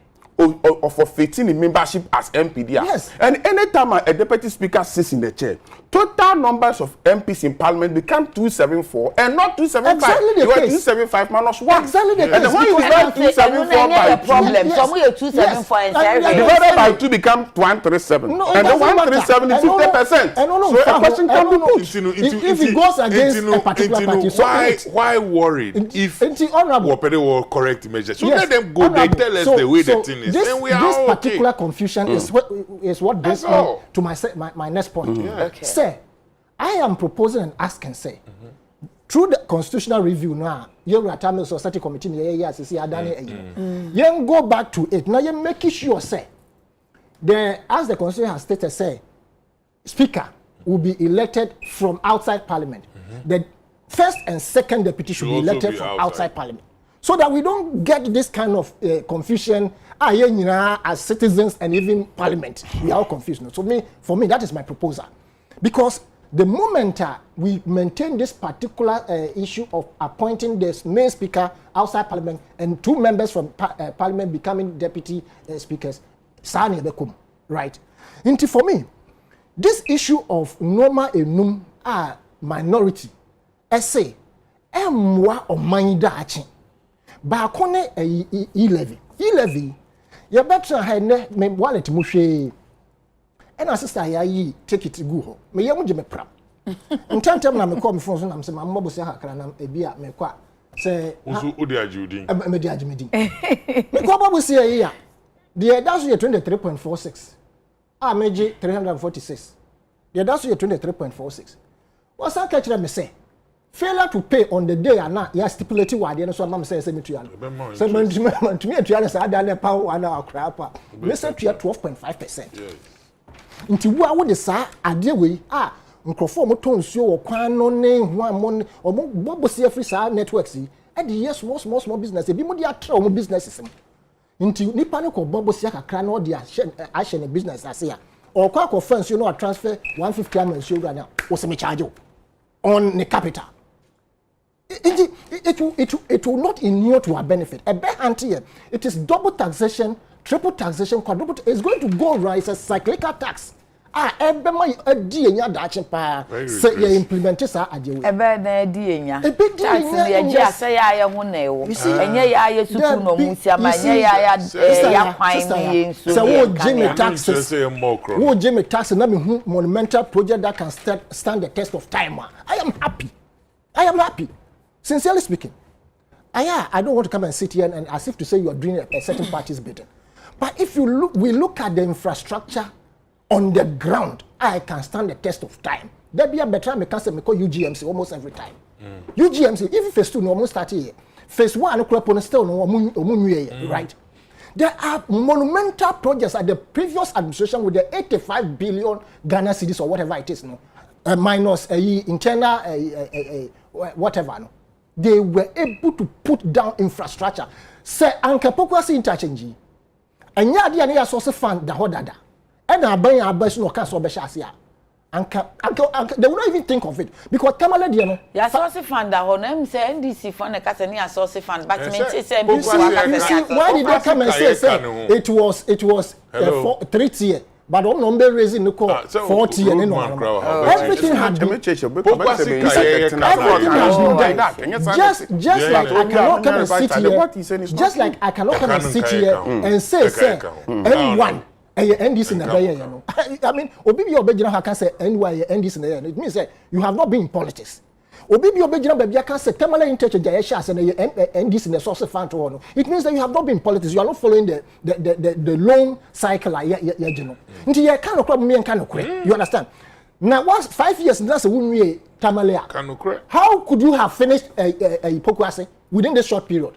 Or forfeiting the membership as MPD. Yes. And anytime a deputy speaker sits in the chair, total numbers of MPs in parliament become 274 and not 275. Exactly you are 275 minus 1. Exactly the case. And when you divide 274 by 2, problem. So we are 274 and divided by 2 become 137. No, and the 137 is 50%. So a question can be put. If it goes against a particular party, so why worried if Wapere will correct measures? So let them go. They tell us the way the thing is. This okay. particular confusion is what brings me to my next point. Okay. Sir, I am proposing and asking, say, through the constitutional review now, you Tamil Society Committee, you go back to it. Now you make sure, say, as the constitution has stated, say, speaker will be elected from outside parliament. The first and second deputy should be elected from outside parliament. So that we don't get this kind of confusion as citizens and even parliament. We are all confused. So for me, that is my proposal. Because the moment we maintain this particular issue of appointing the main speaker outside parliament and 2 members from parliament becoming deputy speakers, right? And for me, this issue of Nsroma enum minority, essay, emwa o manda achi. Bakone e-levy you better have me wallet mushe and sister ya take it go ho me yam je me pram ntantem na me call me phone so na say my mbo say hakra na ebia me kwa say uzu odi ajudin me di ajimedin me kwa babu say ya the that's 23.46 meje 346 the that's 23.46 what's that catch me say failure to pay on the day and now you stipulated what the so mam say me to you so man to me to you say ada power and crap we say to 12.5%. Nti wo de sa ade we nkrofo mo to nsuo wo kwan no ne hu amon omo bobosi afri sa networks yi e de yes small business e bi mo de atra omo businesses nti nipa ne ko bobosi akakra na o de ahye ne business ase ya o kwa fence no transfer 150 amount so ga na o se me charge on the capital. It will not inure to our benefit. A bad anti, it is double taxation triple taxation, quadruple, it's going to go right. It's a cyclical tax. Ebema edi enya dache pa say you implement this ajewe ebe na edi enya tax ya ji asa ya ho na ewo enye ya suku no musi ama enye ya kwan ni enso so wo Jimmy taxes wo Jimmy tax na me hu monumental project that can stand the test of time. I am happy sincerely speaking. I don't want to come and sit here and as if to say you are doing a certain party's bidding, but if you look at the infrastructure on the ground, I can stand the test of time. There be a better me can say me call UGMC almost every time. UGMC, if phase 2 no almost start here. Phase 1 no crop still no right? There are monumental projects at the previous administration with the 85 billion Ghana cedis or whatever it is, no, minus internal whatever, no. They were able to put down infrastructure. Say anka pokwasi interchange. Anya dia na source fund da hodada. And I buy a bus no cancel Beshasia. They will not even think of it because Kamala Diano. Ya source fund that honor say NDC fund a Casania source fund, but me say why did they come and say it was 3 years? But on number raising the call 40 and everything has been just like I cannot come and sit here. Just like I cannot come and sit here and say anyone. End this in the way, you know. I mean, Obibi Obejina can say anyway end this in the way. It means that you have not been in politics. Obibi Obejina baby can say Kamala interchange Jayesha and end this in the source fund to. It means that you have not been in politics. You are not following the long cycle you know. Until you can't crop me and can't quit. You understand? Now once 5 years that's a woman Tamale. How could you have finished a Pokwase within this short period?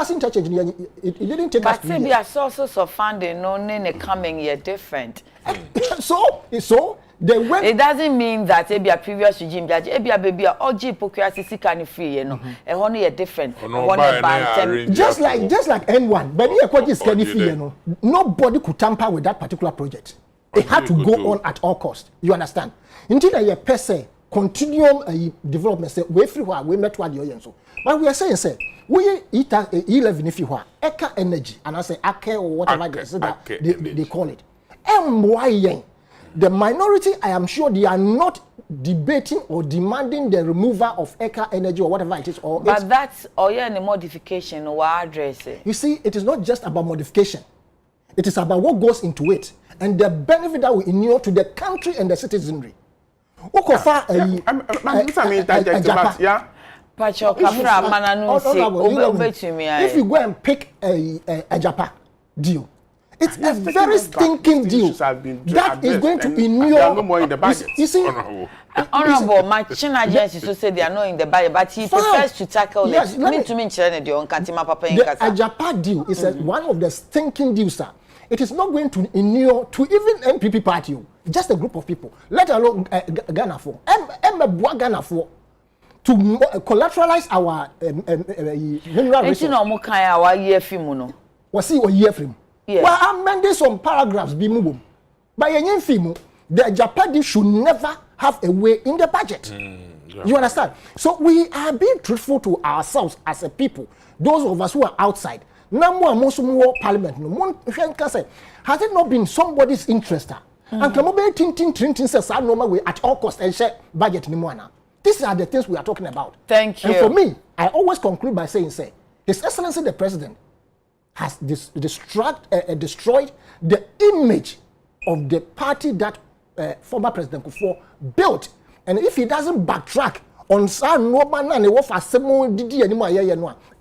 Interchange, it didn't take us. But the sources of funding no coming year different. So they went. It doesn't mean that it be a previous regime judge, it be a baby or Pokwasi can free, you know. A honey different. Just like N1, but here quite is can free, you know. Nobody could tamper with that particular project. It had to go on at all costs. You understand? Until a per se continuum development say we free we met what you so. But we are saying say we eat 11 if you are Eka energy and I say Ake or whatever they call it. MYN. The minority, I am sure they are not debating or demanding the removal of Eka energy or whatever it is. But that's any modification or address. You see, it is not just about modification. It is about what goes into it and the benefit that will inure to the country and the citizenry. If you go and pick a Japan deal, it's a very stinking deal that is going to inure. No more in the budget. You see, Honorable, my China agency so say they are not in the budget, but he prefers to tackle it. The Japan deal is one of the stinking deals, sir. It is not going to inure to even NPP party, just a group of people, let alone Ghana for. Ghana for. To collateralize our mineral resources. Was he or year film? Well, I'm amending some paragraphs be moved. By a young film, the Japan should never have a way in the budget. You understand? So we are being truthful to ourselves as a people. Those of us who are outside. Now more parliament. Has it not been somebody's interest? And come over tin says I normal way at all costs and share budget anymore. These are the things we are talking about. Thank you. And for me, I always conclude by saying, His Excellency the President has destroyed the image of the party that former President Kufuor built. And if he doesn't backtrack on some normal and what for some didi anymore,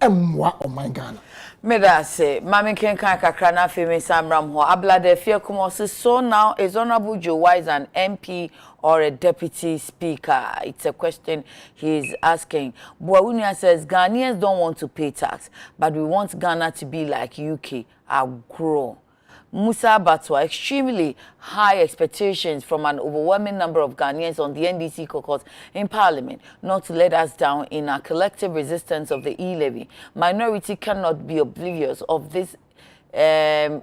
oh my Ghana. Meda say, Mami Kenkan Kakrana Femi Samram Ho Ablade Fia Kumosi. So now is Honorable Joe Wise an MP or a deputy speaker? It's a question he's asking. Boawunia says Ghanaians don't want to pay tax, but we want Ghana to be like UK, grow. Musa Batwa, extremely high expectations from an overwhelming number of Ghanaians on the NDC caucus in Parliament, not to let us down in our collective resistance of the e-levy. Minority cannot be oblivious of this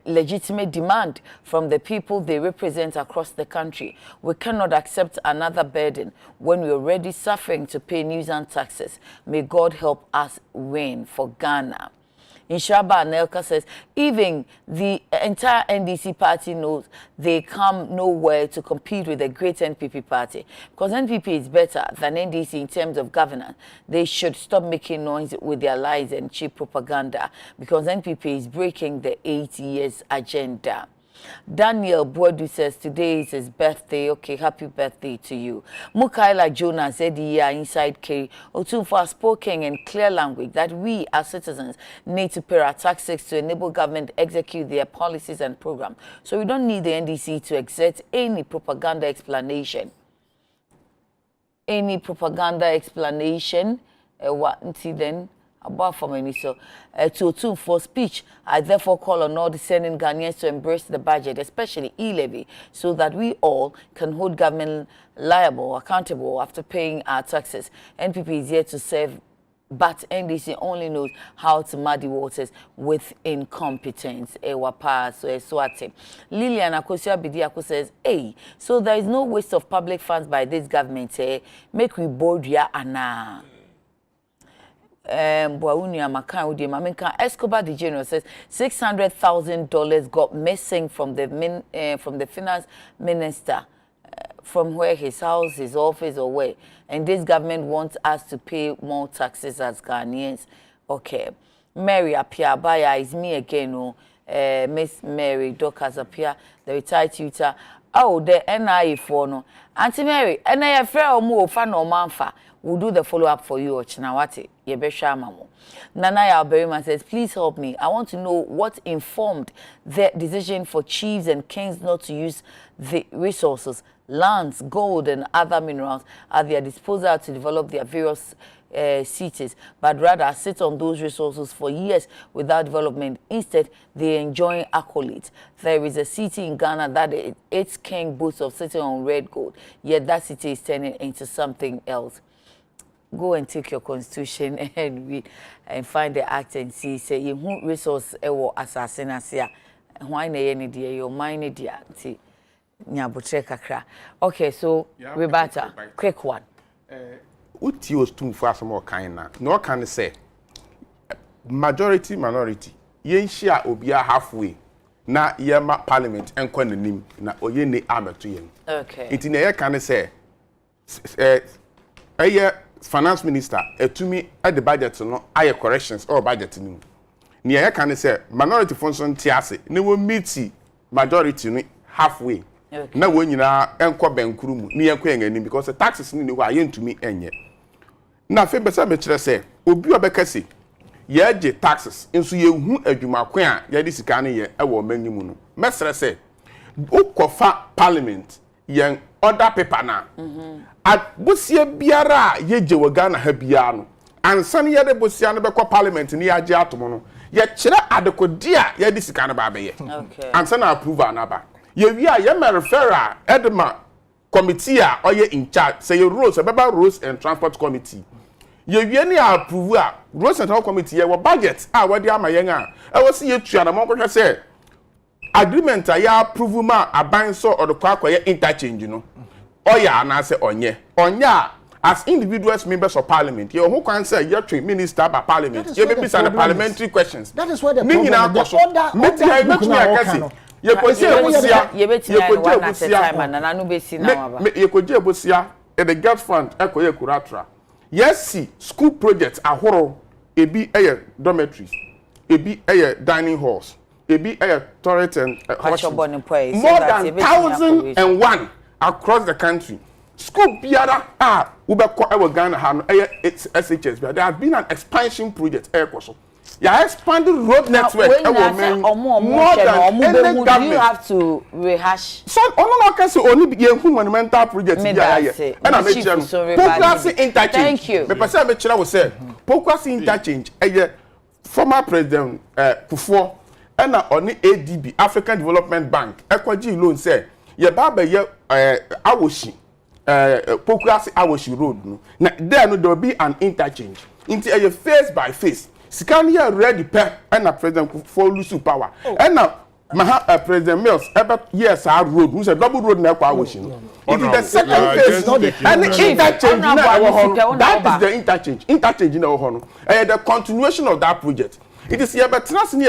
legitimate demand from the people they represent across the country. We cannot accept another burden when we're already suffering to pay nuisance taxes. May God help us win for Ghana. Nsroma Nelka says, even the entire NDC party knows they come nowhere to compete with the great NPP party. Because NPP is better than NDC in terms of governance. They should stop making noise with their lies and cheap propaganda, because NPP is breaking the 8 years agenda. Daniel Boadu says today is his birthday. Okay, happy birthday to you. Mukaila Jonah said inside K. Otunfa spoken in clear language that we as citizens need to pay our taxes to enable government to execute their policies and programs. So we don't need the NDC to exert any propaganda explanation. What until then? About for many so to for speech, I therefore call on all discerning Ghanaians to embrace the budget, especially e-levy, so that we all can hold government liable, accountable after paying our taxes. NPP is here to serve, but NDC only knows how to muddy waters with incompetence. Lilian Akosia Bidiako says, hey, so there is no waste of public funds by this government. Make we board ya ana. Escobar the General says $600,000 got missing from the finance minister, from where his house, his office, or where, and this government wants us to pay more taxes as Ghanaians. Okay, Mary Apia Baya is me again. Miss Mary Docas Apia, the retired tutor. Oh, the NIA for no. Auntie Mary, NIA fair or more fan or manfa. We'll do the follow-up for you, Chinawati. Yebesha Mamo. Nanaya Alberima says, please help me. I want to know what informed the decision for chiefs and kings not to use the resources, lands, gold, and other minerals at their disposal to develop their various cities, but rather sit on those resources for years without development. Instead, they enjoy accolades. There is a city in Ghana that its king boasts of sitting on red gold, yet that city is turning into something else. Go and take your constitution and read and find the act and see. Say you won't resource ewo assassin asia. Why na ye ni dia your mind ni dia ti nyabotre kakra. Okay, so Rebata, quick one. Uti was too far from more kind na. No can say majority minority. Yen share obia halfway. Na yema parliament enkwa nanim na oye ne ameto yen. Okay. Iti na ye can say finance minister etumi at the budget no aye corrections or budget ni ne ye can say minority function tiase ne wo meet majority ni halfway. Okay. Na wo nyina enko bankuru mu ne yenko yen because the taxes ni wo aye ntumi enye na fe besa me kire say obi obekase ye je taxes enso ye hu adwumakwan a ye di sika ne ye e wo manimu no mesere say ukofa parliament yen order paper na at bosia biara ye je wo Ghana ha bia no ansan ye de bosia no be ko parliament ni age atomo no ye kire adekodi a ye di sika no ba be ye okay ansan approve na ba ye wi a ye me referral edema committee a oye in charge say ye rules baba rules and transport committee ye wi ni approve a rules and transport committee ye wo budget a wodi ama yen a e wo se ye tua na mo ko say agreement a ya approve ma aban so or the kwakoye interchange no oya na say onye as individuals members of parliament you who can say you train minister by parliament you be the parliamentary questions that is where the problem is you could the get fund ekoye kuratra yes see school projects ahoro ebi dormitories ebi dining halls ebi toilet and more than 1,001 across the country. School biara ubeko ewo Ghana ha no SHS but there has been an expansion project so ya expanded road network ewo men more than any government. You have to rehash so no can say only ye monumental project biara here and I make sure Pokrasi interchange. Thank you. Me person make sure we say Pokrasi interchange former president Kufuor and on ADB African Development Bank ekwaji loan say ye baba ye awoshi Pokrasi awoshi road no na there no there will be an interchange into a face by face sikani ye ready pe and president Kufuor lose power and now President Mills yes our road who say double road na kwa awoshi no it is the second phase and the interchange na that is the interchange na ho no the continuation of that project It is here, but trust me,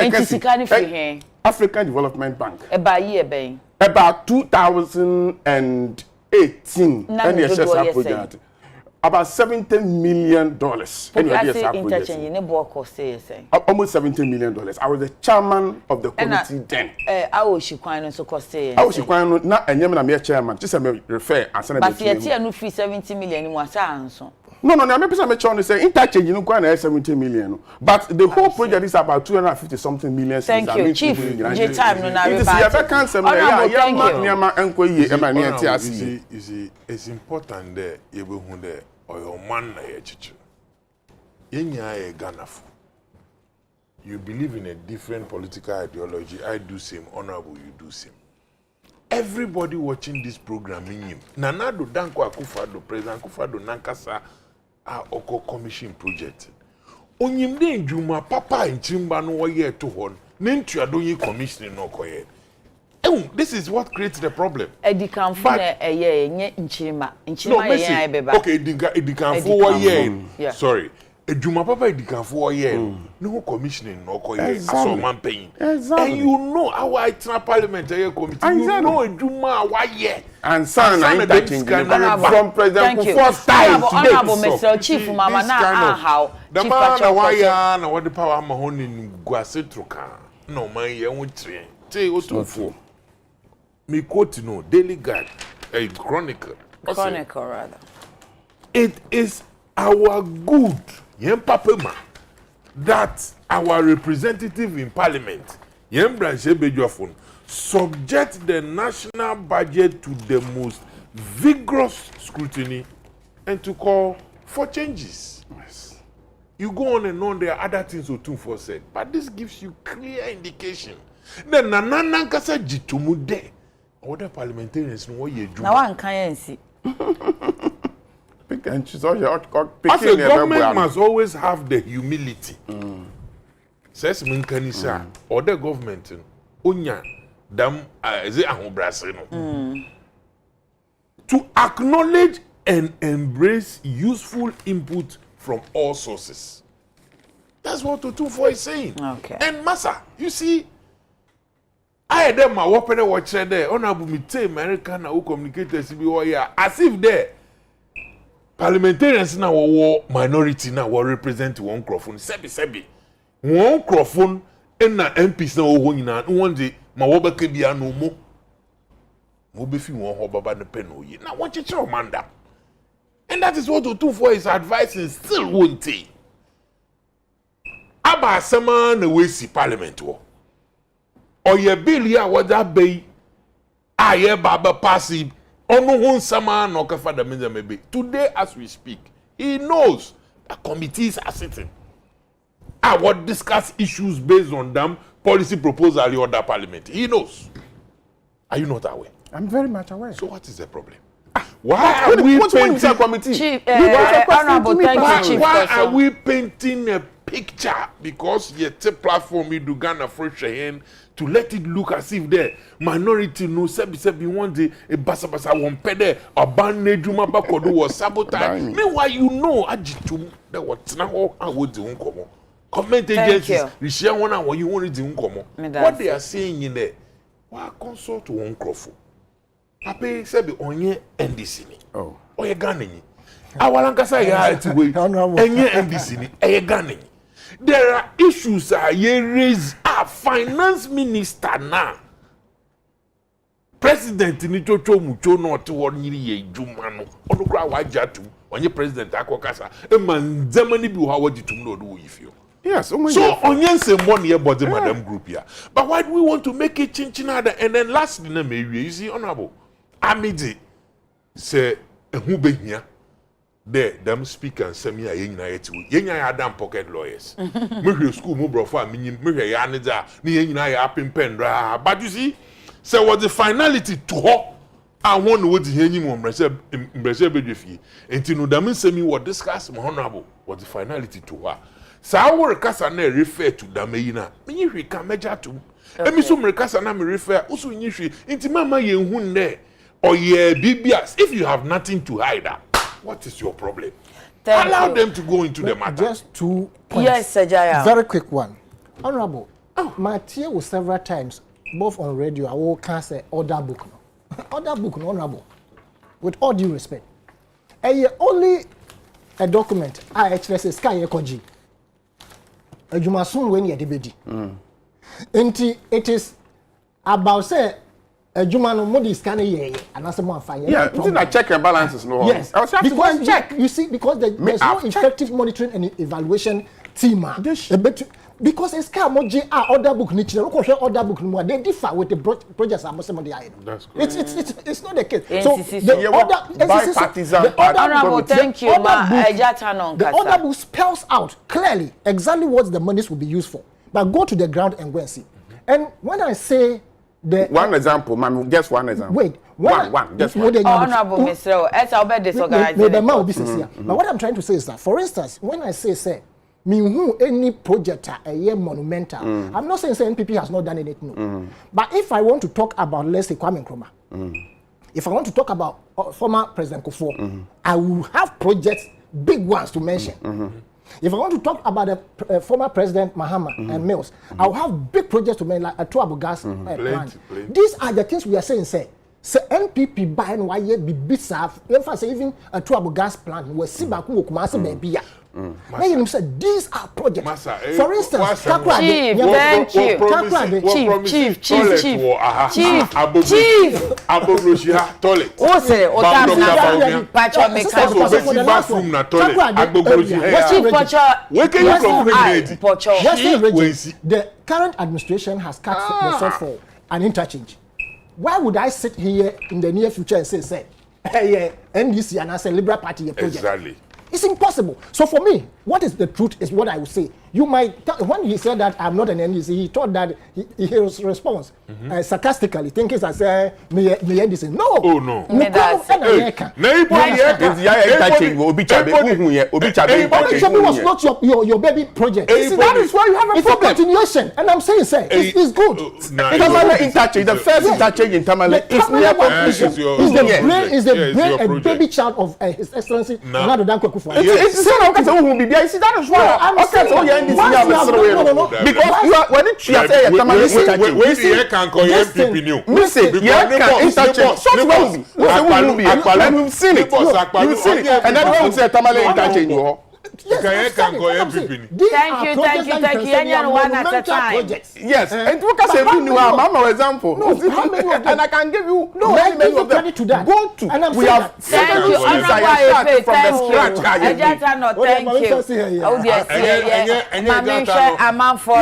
African Development Bank. About year, bay. About 2018. And yes, project. About $70 million. Interchange in a book or say, almost $70 million. I was the chairman of the committee then. I was she quite so cost. I was she quite not a mere chairman, just a refer and send but here no free 70 million in one sound. No, I'm trying to say interchange you know 70 million. But the whole project is about 250 something million. Thank you, Chief. Your time no na you see, it's important that you be there or your man na ye chichi. Yenya e Ghana for. You believe in a different political ideology. I do same. Honorable, you do same. Everybody watching this program in him. Nanado Danko Akufado, President Akufado Nankasa. Oko commission project. Onyimde njuma papa nchimba no woye to hon. Nentua do yi commission no koye. This is what creates the problem. Edikanfo na eye nye nchirima. Nchirima ye ai beba. Okay, edikanfo woye. Sorry. Ejuma papa edikanfo woye. No commissioning no koye. Aso man paying. And you know how I try parliamentary committee. You know ejuma woye. And son from President Kufuor's time. Honorable Mr. Chief Mama na how. The man na waya na what the power ma hon in Gwase Troka. No man ye won train. Say Otufo. Me quote no Daily Guide, a Chronicle. Chronicle rather. It is our good yempapema that our representative in parliament Yembranche Bejofun subject the national budget to the most vigorous scrutiny and to call for changes. Yes. You go on and on, there are other things Otunfo said, but this gives you clear indication. Then Nanana Kasa Jitumude, other parliamentarians know what you do. Now one can't see. As a government must always have the humility. Says Minkanisa, or the government, Unya. To acknowledge and embrace useful input from all sources. That's what Otunfo is saying. Okay. And Massa, you see, I had them my weapon watch there. Honorable Mite American who communicators here as if there parliamentarians now war minority now will represent one microphone. Sebi. One microphone and na MPs na one day. Ma woba kebia no mo be fi won ho baba ne pe no yi na won cheche omanda, and that is what Otunfo is advising still won't take. Aba asema na we si parliament wo oye bill ya wada bay aye baba passive onu hun sama no ka fada menza mebe. Today as we speak, he knows that committees are sitting. I will discuss issues based on them policy proposal in other parliament. He knows. Are you not aware? I'm very much aware. So what is the problem? Why are we painting committee? Chief, why are we painting a picture because yet platform in Ghana fresh hand to let it look as if the minority no sebi want the basa one pede a ban nejuma bakodo was sabotage. Meanwhile, you know ajitum that what now I would do unkomo. Comment agencies, we share one hour you want to do unkomo. What they are saying in there, why consult one crofo? Pape said be onye NDC ni. Oh. Oye Ghana ni. Awalankasa ya to way. Enye NDC ni. Oye Ghana ni. There are issues ye raise finance minister now. President ni chocho mucho no to won yiri ye juma no. Onukra wajatu. Onye president akokasa. E man zemani bi ha wajitum no do ifio. Yes, so onion say money about the madam group here. But why do we want to make it chinchina? And then lastly, you see, honorable. Amidi say who be here? There, them speaker and semi a yenya yetu. Yenya ya damn pocket lawyers. Me school mo bro for me ya nida ni yenya ya pimpendra. But you see, so what the finality to her? I want what the yenya mo mbrese bedwefi. Enti no dam semi what discuss mo honorable what the finality to her. So our kasa na refer to dameyina. Me hwe ka meja to. Emi so mrekasa na me refer usu nyihwe. Enti mama ye hu nne. Or yeah, BBS, if you have nothing to hide, what is your problem? Allow them to go into the matter. Just 2 points. Yes, Sajaya. Very quick one. Honorable, my tear was several times, both on radio, I will can't say order book. Order book, Honorable, with all due respect. Only a document, I actually say Sky Ekoji. A Jumasun when you debate. It is about say a Jumano Modi scanner ye and as a fire. Yeah, it's not check and balances no. Yes, I was because check. You see, because there's no effective monitoring and evaluation team. Because it's kind of order book niche. Order book more. They differ with the projects. I'm saying that's correct. It's not the case. NCC, So the order bipartisan. Honorable, thank you, the order book spells out clearly exactly what the monies will be used for. But go to the ground and go and see. And when I say the one example, man, just one example. Wait, one, just one. Honorable Mr. It's our bed disorganized. But what I'm trying to say is that, for instance, when I say me who any project a year monumental, I'm not saying NPP has not done anything. No. But if I want to talk about, let's say, Kwame Nkrumah, if I want to talk about former President Kufuor, I will have projects, big ones to mention. If I want to talk about the former President Mahama and Mills, I'll have big projects to mention, like a Tuabu gas plant. These are the things we are saying, say NPP buy and why yet be bizarre. Even a Tuabu gas plant, where Sibaku Kumasi baby. Him said these are projects. Massa, for instance, Chief, thank you. Chief. Abogloshia toilet. Oh, say, Pacho the current administration has cut the shortfall and interchange. Why would I sit here in the near future and say, hey, NDC and I say Liberal Party project? Exactly. It's impossible. So for me, what is the truth is what I would say. You might, when he said that I'm not an NDC, he thought that his response sarcastically, thinking I say, me NDC. No. Oh, no. Obichabi was not your baby project. That is why you have a problem. It's a continuation. And I'm saying, say, it's good. Tamale interchange, the first interchange in Tamale is near completion. Is the brain a baby child of His Excellency Nana Dankwa Kufuor? It's that is why I'm saying. Because you are when you say Tamale interchange, we see you can call MPP new. Listen, you can interchange. So what will be? You've seen it. You've seen it. And then when we say Tamale interchange, Yes, can go MPP. Thank you. And one at a time. Yes, and look at say new mama example. How many of them? And I can give you many of them to that. Go to. And we have thank you. From the scratch. Thank you. Oh yes, I'm on for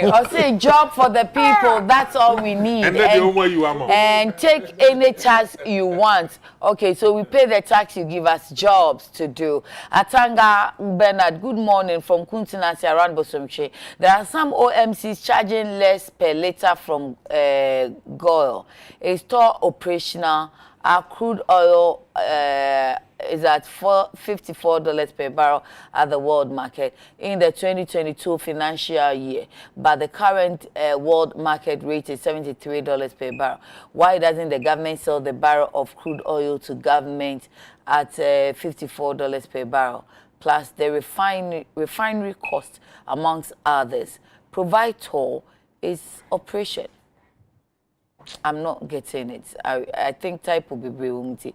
or say job for the people. That's all we need. And take any task you want. Okay, so we pay the tax, you give us jobs to do. Atanga Bernard, good morning from Kuntinasi around Bosomche. There are some OMCs charging less per liter from Goil. A store operational, our crude oil is at $54 per barrel at the world market in the 2022 financial year, but the current world market rate is $73 per barrel. Why doesn't the government sell the barrel of crude oil to government at $54 per barrel, plus the refinery cost, amongst others? Provide toll is operation. I'm not getting it. I think type will be brilliant.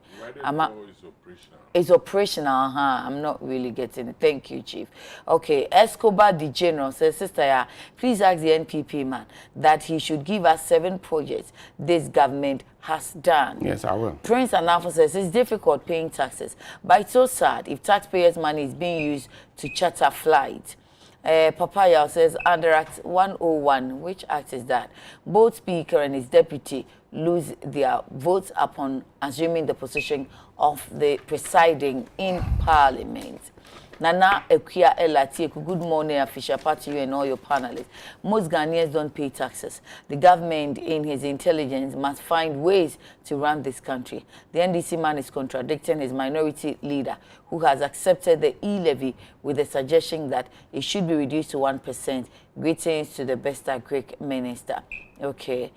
It's operational, I'm not really getting it. Thank you, Chief. Okay, Escobar the General says, Sister, please ask the NPP man that he should give us 7 projects this government has done. Yes, I will. Prince Anafo says, it's difficult paying taxes, but it's so sad if taxpayers' money is being used to charter flights. Papaya says, under Act 101, which act is that? Both Speaker and his deputy lose their votes upon assuming the position of the presiding in Parliament. Nana Ekia Elatiku, good morning, Fisher Party, you and all your panelists. Most Ghanaians don't pay taxes. The government, in his intelligence, must find ways to run this country. The NDC man is contradicting his minority leader, who has accepted the e-levy with the suggestion that it should be reduced to 1%. Greetings to the best Greek minister. Okay.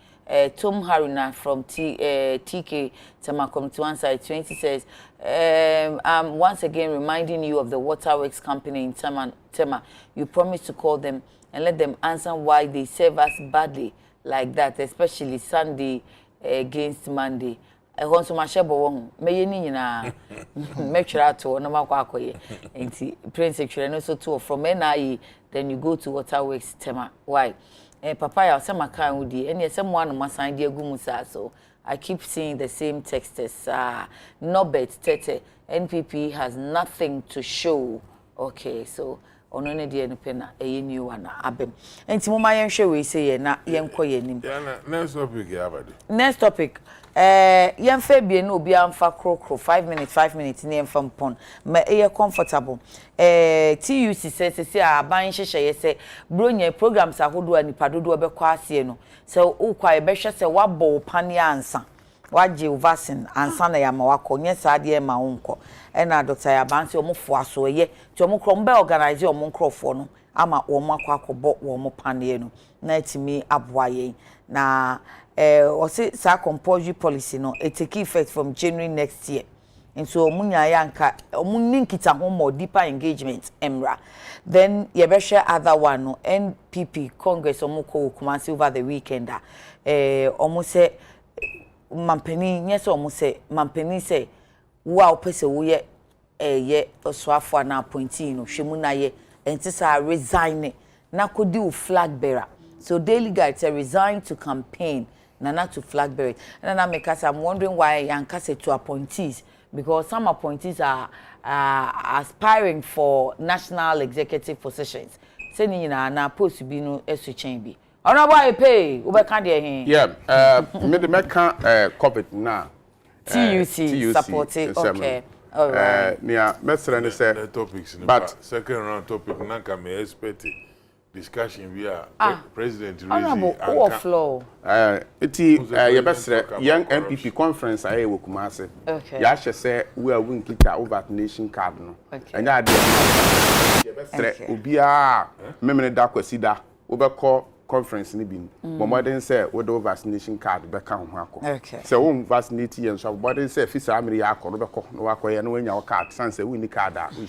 Tom Haruna from TK Tamakom to one side 20 says, I'm once again reminding you of the waterworks company in Tema. You promised to call them and let them answer why they serve us badly like that, especially Sunday against Monday. I want to mashe bo me ni nyina make sure to no makwa akoye enti prince actually no so to from NIE then you go to waterworks Tema. Why? Papa ya say makan udi ene say mo anu masan de agu musa so I keep seeing the same texts. Nobet tete NPP has nothing to show. Okay, so ono ne de no pena new one abem enti mo ma yen hwe we say na yen koye nim. Yeah, next topic abadi. Next topic yen fa bie no obi amfa krokro 5 minutes ne mfa mpon ma eye comfortable TUC say aban hyehyeye say bronya programs ahodo anipadodo obekọ ase no so ukwa ebehwe say wabo pane ansa waje vaccine ansa na yama wakọ nye saade ma wonko na Dr. Yabansi omofo aso ye ti omokro mbe organize omonkrofo no ama omakọ akọbọ wo pane no na etimi aboaye na say sa compulsory policy no it take effect from January next year. And so omunya yanka omuninkita ho more deeper engagement emra. Then yebeshe other one no NPP Congress omukọ Kumasi over the weekend omu say mampeni yes omu say mampeni say wa opese wo ye ye oswafo na appointee no hwemu na ye entisa resign na kodi u flag bearer. So daily guides resigned to campaign Nana to flag bearer. And then I'm wondering why Yankase to appointees, because some appointees are aspiring for national executive positions. Saying na post to be no extra change. Oh no, why pay? Ube can't hear. Yeah, me the meka COVID na. TUC supported. Okay. All right. Nia, mesra say the topics. But second round topic nanka me expect discussion we are president honorable overflow eti yebesre young MPP conference aye wo Kumasi ya hye say we are win kita over nation card no enya ade yebesre obia memene da kwasida wo be call conference ni bi mo modern say we do vaccination card be ka ho akọ say wo vaccinate yen so modern say fisa amiri ya akọ no be kọ no akọ ye no nya wo card sanse we ni card a we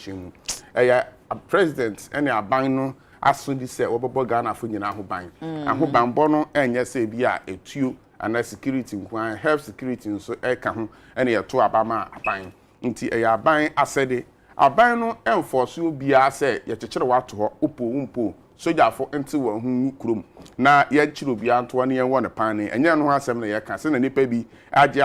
hye president any aban no asudi se obobo Ghana fo nyina ahoban ahoban bo no enye se bi a etuo ana security nkwan health security nso eka ho ene yeto abama aban nti aban asede aban no enforce obi a se ye kekere wato ho opo soja fo enti wo hu kurom na ye kire obi anto ne ye won pan ne enye no asem na ye ka se na nipa bi age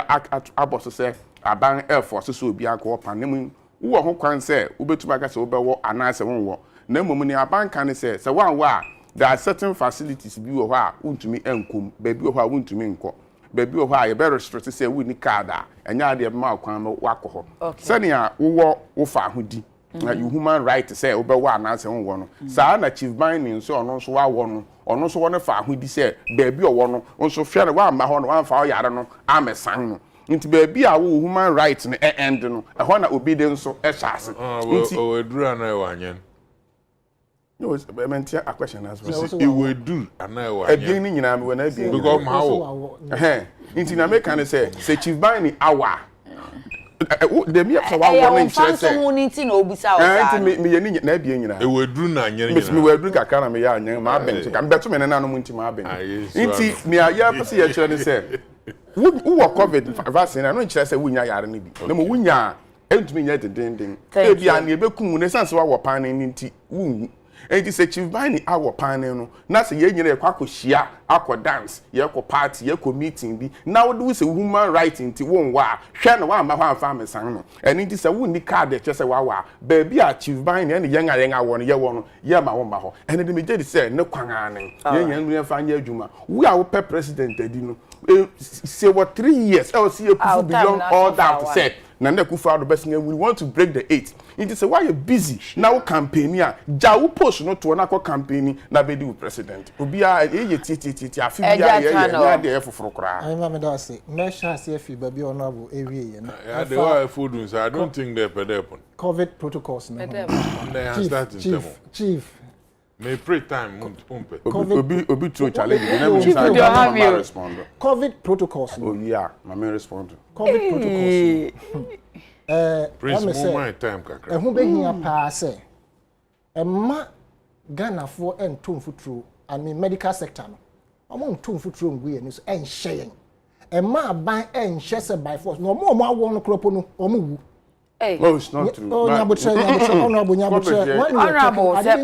aboso se aban enforce so obi akọ pan ne mu wo ho kwan se obetuma ka se obewo ana se wonwo na mmom ni abanka ne se wanwa there are certain facilities bi wo ho a untumi enkom bebi wo ho a untumi nko bebi wo ho a ye be restrict se we ni card a enya de ma kwan no wakọ ho senia wo fa ahodi na you human right say wo be wa na se wonwo no saa na chief mining nso ono nso wa wo no ono nso wo ne fa ahodi se bebi wo no nso fia ne wa ma ho no wa fa o yare no amesan no nti bebi a wo human right ne end no ho na obedience so e shaase nti o edura na e wanyen. No, I meant a question as well. It will do, and now a beginning in Am when I be because how in American say chief by any hour. The mere for one interest. It will do na nyere. Miss me will drink a can of me young my bench. I'm better than an anointing my bench. Inti me a ya see a children say. Who are COVID vaccine? I don't just say we are need. No more we are. Ain't me yet the ding. Maybe I need to come in sense of our panning into woo. And it is a chief by any hour panel. No, not say ye kwako shia, aqua dance, ye party, ye meeting be. Now do is a woman writing to one wa, share one my farmer sang. And it is a wounded card that just a wawa. Baby, I chief by any young I want ye one, ye my one baho. And the immediately said, no quang, young find ye juma. We are per president, you know. Say what 3 years, I'll see you beyond all that said. Nanda Kufa the best we want to break the 8. It is why you're busy now campaign ya jawu post no to anako campaign na be do president obi a titi afi bia ya dey foforo kra I remember that say me sha say afi baby honorable ewie ye na yeah they were food so I don't think they pay them COVID protocols no they are starting chief May pray time umpe. Obi true challenge. You never respond. COVID protocols. Oh yeah, my main respond. COVID protocols. Prince my time kakra. Who be here pa say. Ma Ghana for and tone futuro. I mean medical sector no. Among tone futuro ngwe ni so en hye. Ma ban en hye by force. No more won kropo no omu. Hey. Oh, it's not true. Oh, honorable,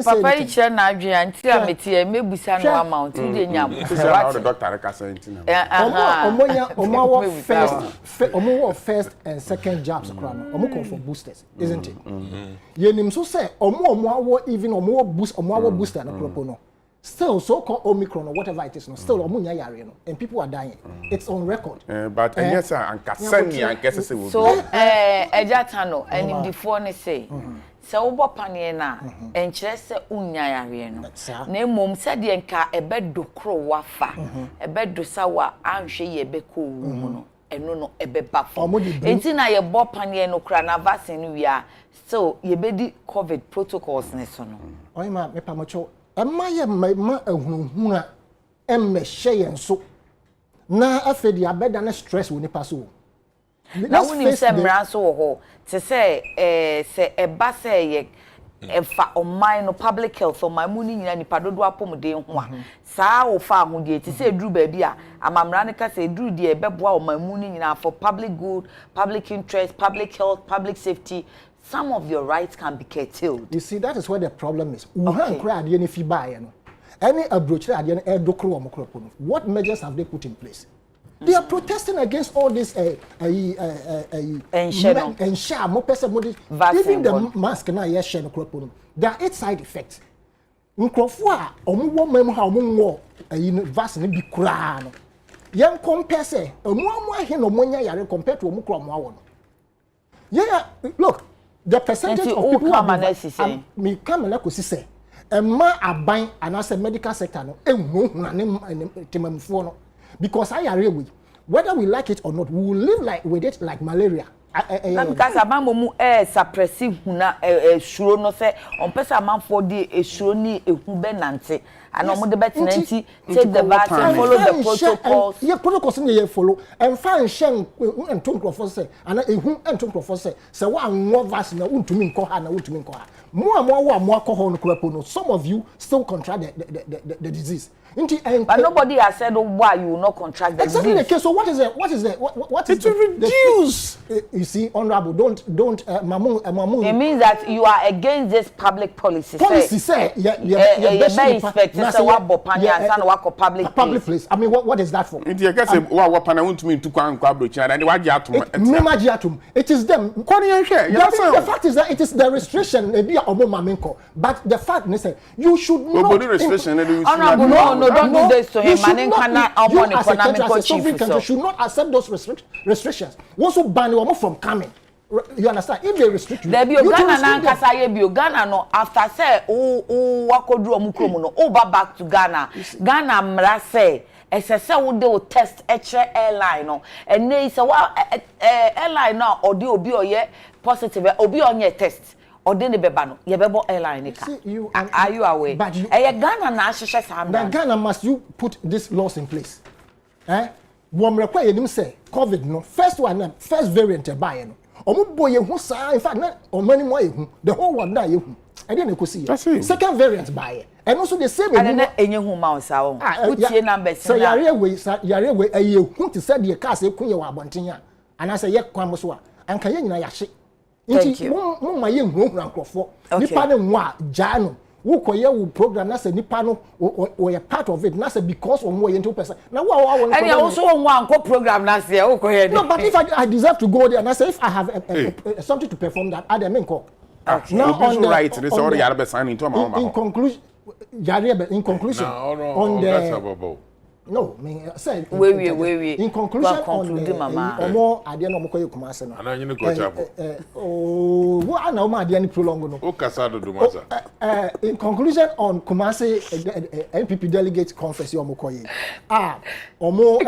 Papa, it's an idea until I met you. Maybe some amount. You didn't know. The doctor first and second jabs for boosters, isn't it? Yenim so say, even boost, booster, no. Still, so-called Omicron or whatever it is, no, still and people are dying. It's on record. But yes, and Cassani, so, Ejatano, and in the phone say, so Bopaniana, and Chester Unyariano. Name mum said the enka a bed do crow wafa, a bed do sawa, and she a beku, and no a bed buff. And then I a Bopaniano crana vaccine, we are so ye bedi COVID protocols, Nesono. Oh, my Pamacho. Ma ehunhuna share so na afedi abeda na stress woni paso na woni se mra so ho te say se eba say ye efa online no public health so my muni nyina nipa dodo apomde ho a saa wo fa ho de te say duru ba bi a amamra ne ka say duru de ebeboa o my muni nyina for public good, public interest, public health, public safety. Some of your rights can be curtailed. You see, that is where the problem is. What measures have they put in place? They are protesting against all this even the mask now yes share no. There are 8 side effects. Nkrofo omo mem ha omo vaccine bi kura no. Yen compare say omo ahe no monya yare compared to omo kura omo awo no. Yeah, look. The percentage of people me come and say ma aban and as a medical sector no because I are we whether we like it or not we will live like with it like malaria. Because abamomu suppressive huna shuro no say on person man for the shuro ni ehu benante and omo de betinanti take the vaccine follow the protocols. Yeah, protocols ni follow and fan shen entom crofo say and ehu entom crofo say say wa anwo vaccine na untumi nko ha na untumi nko ha mo alcohol no krapo no some of you still contract the disease. But nobody has said why you will not contract the exactly disease. The case. So what is it to reduce? You see, honorable, don't mamu. It means that you are against this public policy. Policy say public place. I mean, what is that for? It is them. The fact is that it is the restriction. But the fact is that you should not. No, don't do this to him. You should not accept those restrictions. Also ban you from coming. You understand? If they restrict you, there be Ghana na nkasa ye bi Ghana no after say wakodu omukromu no back to Ghana. Ghana mra say esese wo de o test airline no ene say airline no odi obi oye positive obi onye test odi ne beba no ye bebo airline ka. Are you aware? But Ghana na ahihye sam. Ghana must you put these laws in place. Womrekwa yenim say COVID no first variant buy no. In fact, the whole world now you. I didn't go see. Second variant buy and also the same. And then any numbers. So yare way a you to say the car say kunya wa bontinya and I say ye kwamoswa and can you yashi. Thank you. My young rankrofo. Nipa ne wa jano. Who will program na say nipa no or a part of it na say because of more into person. Now and I also want to program na say no, but if I deserve to go there and I say if I have something to perform that I didn't call. Now on the right this already in conclusion on the no, me say we in conclusion on more idea no mokoye kumase no. Ana nyine ko chabo. Wo ana o ma idea ni prolong no. O kasa do masa. In conclusion on Kumasi NPP delegate conference o mokoye. Omo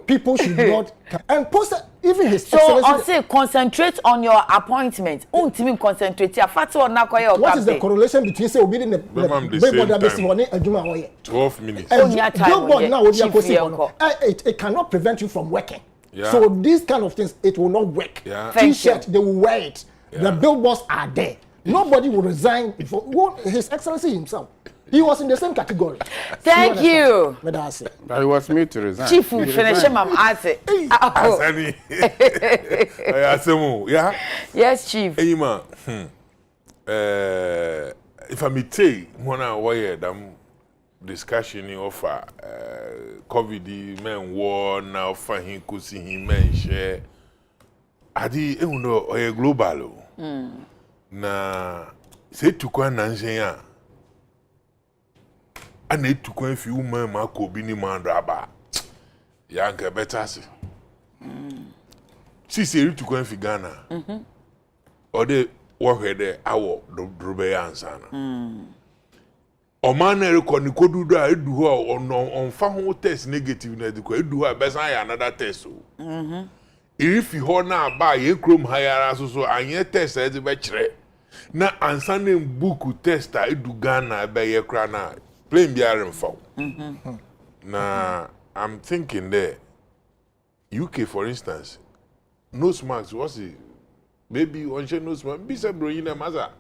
people should not and post even his so excellency. I say concentrate on your appointment. Untimi concentrate. Ya fatu on na koye. What is the correlation between say obi the billboard that base one adwuma wo ye? 12 minutes. Billboard now obi akosi it cannot prevent you from working. Yeah. So these kind of things, it will not work. Yeah. T-shirt, they will wear it. Yeah. The billboards are there. Nobody will resign for His Excellency himself. He was in the same category. Thank you. But he was made to resign. Chief, finish him. Asani. Asemu, yeah. Yes, Chief. Hey, man. If I may say, one hour discussion of COVID men war now for him kusi him men share. Adi know a global. Na say to kwa nanjenya. Ane to kwa fi woman ma ko bi ni man draba. Ya nke better se. Si say to kwa fi Ghana. Ode wo hwede awo drobe ya ansana. Oman na record ni kodudu a edu ho on fa ho test negative na ediko edu ho besan ya another test o. If you ho na ba ye krom hayara so anye test e be kire na ansana book test a edu Ghana be ye kra na plain biare mfa. Na I'm thinking there UK for instance nose mask was it maybe on share nose mask be say bro you na maza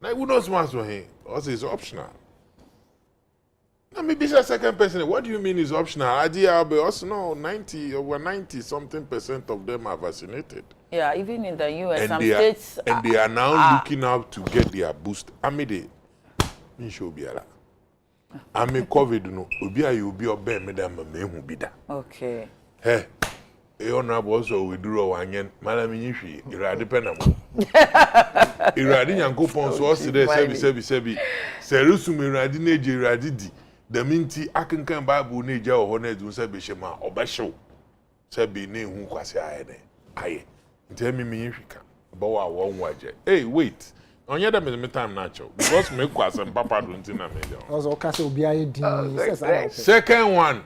na we nose mask for him also is optional. Now, maybe it's a second person. What do you mean is optional? Idea, but also no, 90 something % of them are vaccinated. Yeah, even in the US, and some states. And they are now looking out to get their boost. I mean, they show be ala. I mean, COVID, no, Ubia, you be obey, madam, may who be that. Okay. Hey, honorable also withdraw one yen, madam, you see, you're a dependent. You're a young coupon, so also there, Sebi, Serusum, Radine, the minty akenkan Bible ne ja ho na dun se be shema obehyew se be ne hu kwase aye ntẹ mi hwika ba wa won waje hey wait onye da me time na cho because me kwase papa do nti na me ja also kase obi aye din second one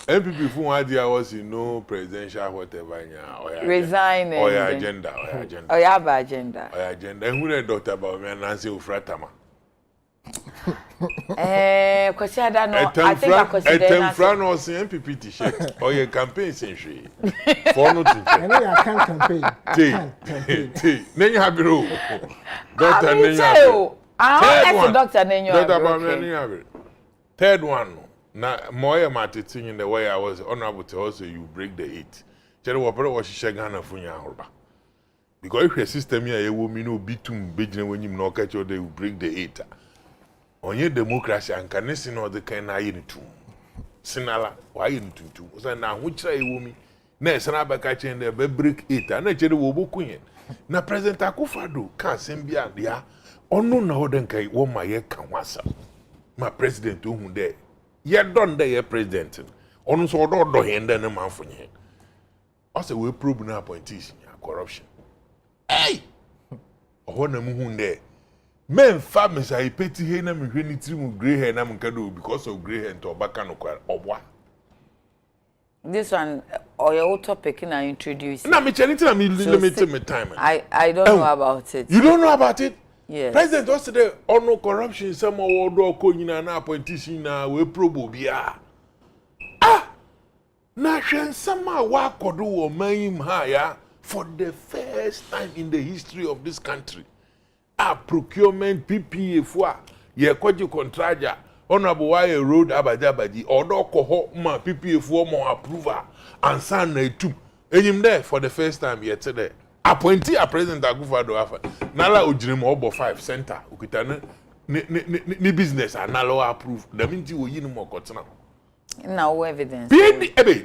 MPP fu one dia was no presidential whatever nya resigning oya agenda oya agenda hu na Dr. Bawumia Nancy Ofratama kwasi ada no I think I consider that no MPP t-shirt or your campaign century for no to and I can campaign then you have biro Dr. Nenyo Dr. Nenyo third one na moye matiti in the way I was honorable to also you break the 8 chere wo pere wo hihye Ghana funya ahorba because if your system here you me no bitum bejina wanyim na okacho they will break the 8 onye democracy anka ne si no de kan na ayi nitu sinala wa ayi nitu so na ho kira ewo mi na esana baka chen de be break 8 na chere wo bokunye na president Akufo-Addo ka sembia dia onu na ho de kai wo ma ye kan wasa ma president ohun de ye don de ye president onu so do hende ne manfonye ase we probe na appointees corruption hey oho na mu hun de men famous I peti he na me hwe ni trimu grey hair na mka do because of grey hair to obaka no kwa obwa. This one or your topic na introduce. Na me cheniti na me limited me time. I don't know about it. You don't know about it? Yes. President also the on no corruption some award ko nyina na appointees na we probo bia. Na hwen sama wa kodo wo man ha ya for the first time in the history of this country. Procurement PPA for ye kwaji contractor honorable wire road abaji odo ko ma PPA for mo approval and sign na etum enyim there for the first time yet there appointee a president Akufo-Addo afa nala ojirim obo 5 center okita ni business analo approve the minti wo yin mo kotena na evidence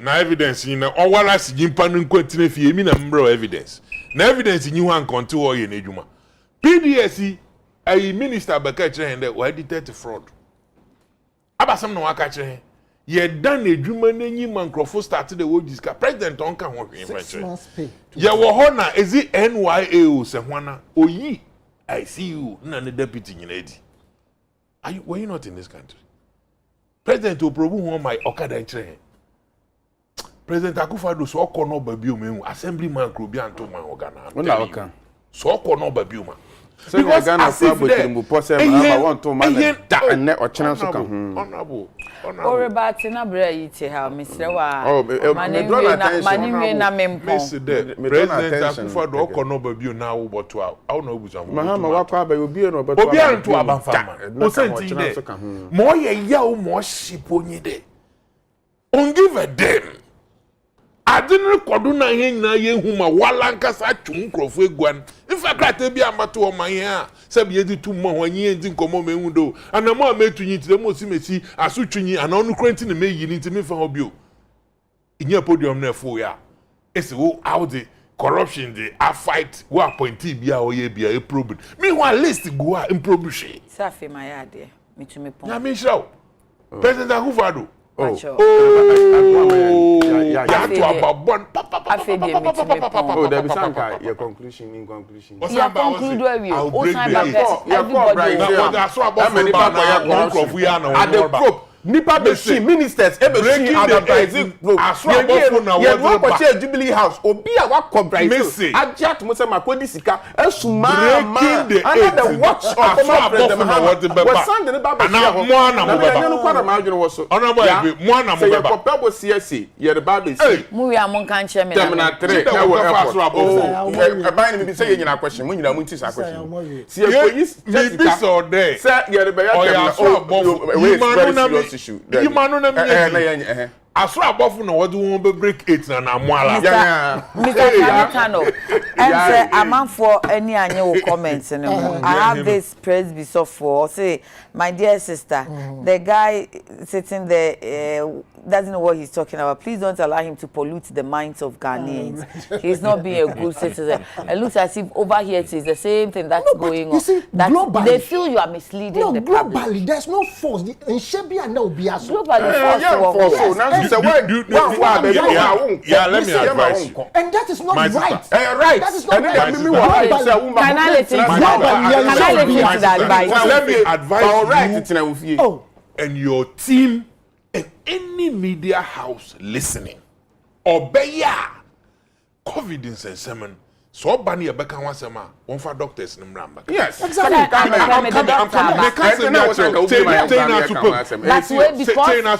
na evidence ni na owala sigimpa no nkwantine fie mi na mbro evidence na evidence nyi ho ankonte wo ye na edwuma PDSC a minister baka kire hende wa detect fraud abasam no waka kire ye dan edwuma nanyi mankrofo start the wo diska president on ka ho hwe kire ye wo ho na ezi NYAO se hwana oyi ICU na ne deputy nyina edi were you not in this country president oprobu ho my okada kire President Akufo-Addo so kono babium assemblyman Krobi Antoma Ogana. Una oka. So kono babium. Because Ghana problem go possible number 1 to man and or chance to come. Honorable. Orebati na bra yiti ha Mr. Wa. Oh, mani na mempo. President Akufo-Addo kono babium na wo boto a. I no buza. Mahama wakwa ba obi no boto. Obi anto abanfama. O senti de. Mo ye yawo mo shiponyi de. On give a damn. Adini kodu na ihe nyina ye huma wala nkasa twun krofo eguan ifa krata bi amato o man ya sabi yedi tu mo hwanyi enti nkomo mehu do anamo ametunyi tire mo si mesi asutwunyi ana onu krenti ne meyi ni ntimi fa ho bio inya podium na fo ya ese wo out the corruption the a fight wo appointee bia o ye bia e problem me ho list go a improve she safi ma ya de mitumi pon ya me shraw President Akufo-Addo ya to ababon oh there be sanka your conclusion in conclusion ya conclude we o time back everybody na so abofo ba na crop ya na at the probe nipa be see ministers e be see advertising probe abofo na wo ba Jubilee House obi a wa comprise ajat mo se makodi sika esuma ma under the watch of former president Muhammad was send the baba na mo na mo baba no kwara ma adwene wo so honorable ebe mo na mo say baba your papa bo CSC ye the baba see mu ya mon kan che me terminal 3 na wo airport oh buy me be say ye nyina question mo nyina mo nti sa question see police be so there say ye the beya terminal issue you manu na me aso abofo na wode won be break 8 na amwala Mr. Kanetano and amanfo any anye wo comments no I have this praise be so for say my dear sister the guy sitting there doesn't know what he's talking about. Please don't allow him to pollute the minds of Ghanaians. He's not being a good citizen. It looks as if over here it is the same thing that's going on. You see, globally, they feel you are misleading the public. Globally, there's no force. In Shebia no bias. Globally, let me advise you. And that is not right. Right. That is not right. Can I listen to that advice? Let me advise you Oh, and your team and any media house listening. Obeya COVID in semen. So bani abeka wansema one for doctors in Mramba. yes, exactly. I'm that's way because no,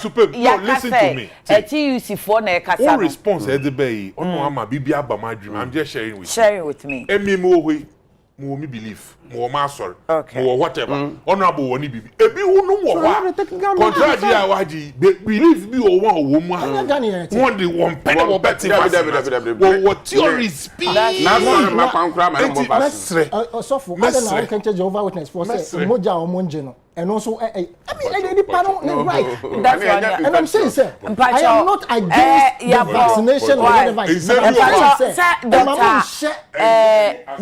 listen to me. TUC for na ekasa. What response edebe ono ama bibia ba my dream. I'm just sharing with me. Emi mo we mo mi believe mo ma sorry mo whatever honorable woni bibi ebi hunu mo wa contract ya waji believe bi o won owo mu won de won pede wo beti wo theories speed na so ma kwankura ma mo ba so for I don't know can change over witness for say moja o monje no and also I mean any panel right that's why and I'm saying sir I am not against the vaccination or whatever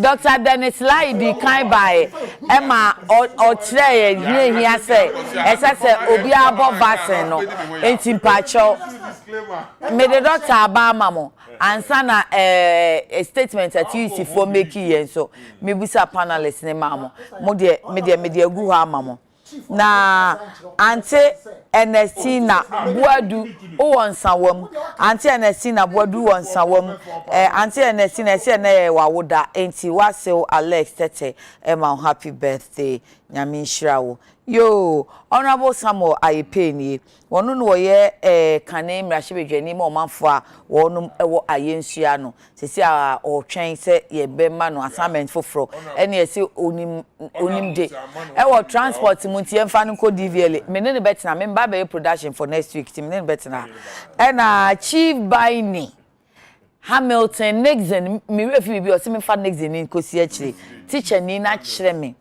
Dr. Dennis Laidi kind by Emma or Trey here say obi abo vaccine no enti mpacho me the doctor abama mo ansa na a statement that you see for making yen so me busa panelists ne mamo mo de me gu ha mamo na ante NST na buadu o wonsawam ante NST na buadu wonsawam ante NST na se na wawoda enti wasew Alex tete ema happy birthday nyame nhyirawo yo honorable Samuel Ayepeni wonu no ye kane mrahebedwani ma omanfo a wonu ewo ayensua no sesi a otwen se ye bema no assignment foforo ene ese onim de ewo transport muntie mfa no ko DVL menene betina memba be production for next week team menene betina ena chief Baini Hamilton Nixon me refi bi o se me fa Nixon ni kosi akire teacher ni na kire me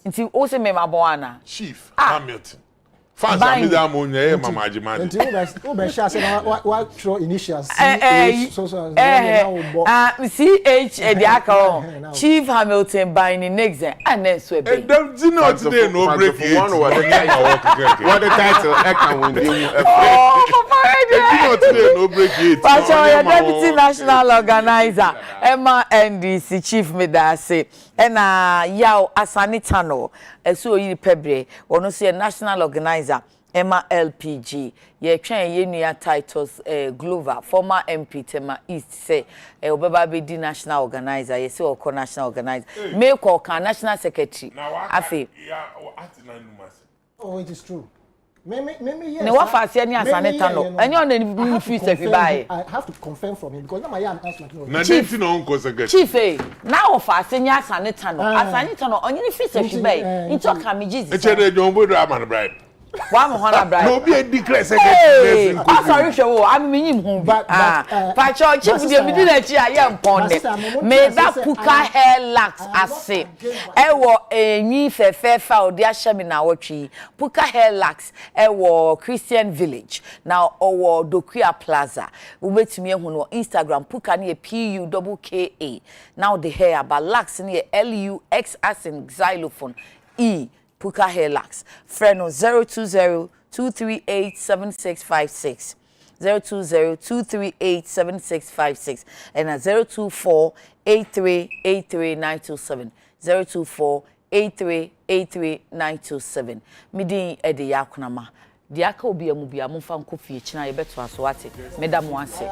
nti o se me mabona Chief Hamilton fans am da mo nya mama ajimani nti o be sha say wa throw initials CH e di aka Chief Hamilton Baini Nixon and so be dem dino today no break it what the title e can win dino today no break it Pacho deputy national organizer Emma NDC chief medase ena yaw asanitano eso yi pebre wono se national organizer Emma LPG ye twen ye nua titles Glover former MP Tema East say obeba be di national organizer ye say oko national organizer make oko national secretary afi oh it is true me yes ne wa fa se ni asaneta no enye on ni free secretary I have to confirm from him because na my am ask like na chief no unko secretary chief na o fa se ni asaneta no onye ni free secretary into can me Jesus e chere John Bodo amana bribe wa mo hona bribe no be a declare secretary oh sorry show am me nyim hu but pa chief dey be na chi aye mponde me da puka hair lax ase e wo enyi fefefa odi ahye me na wotwi puka hair lax e wo Christian Village now owo Dokuya Plaza ubetumi ehu no Instagram puka ne PUKKA now the hair but lax ne LUX as in xylophone E Puka hair lax. Friend 020-238-7656. 020-238-7656 and 024-8383-927. 024-8383-927. Midi edi yakunama. Diaka obi amubia mumfa nkofie china yebeto aso ate. Meda mo ase.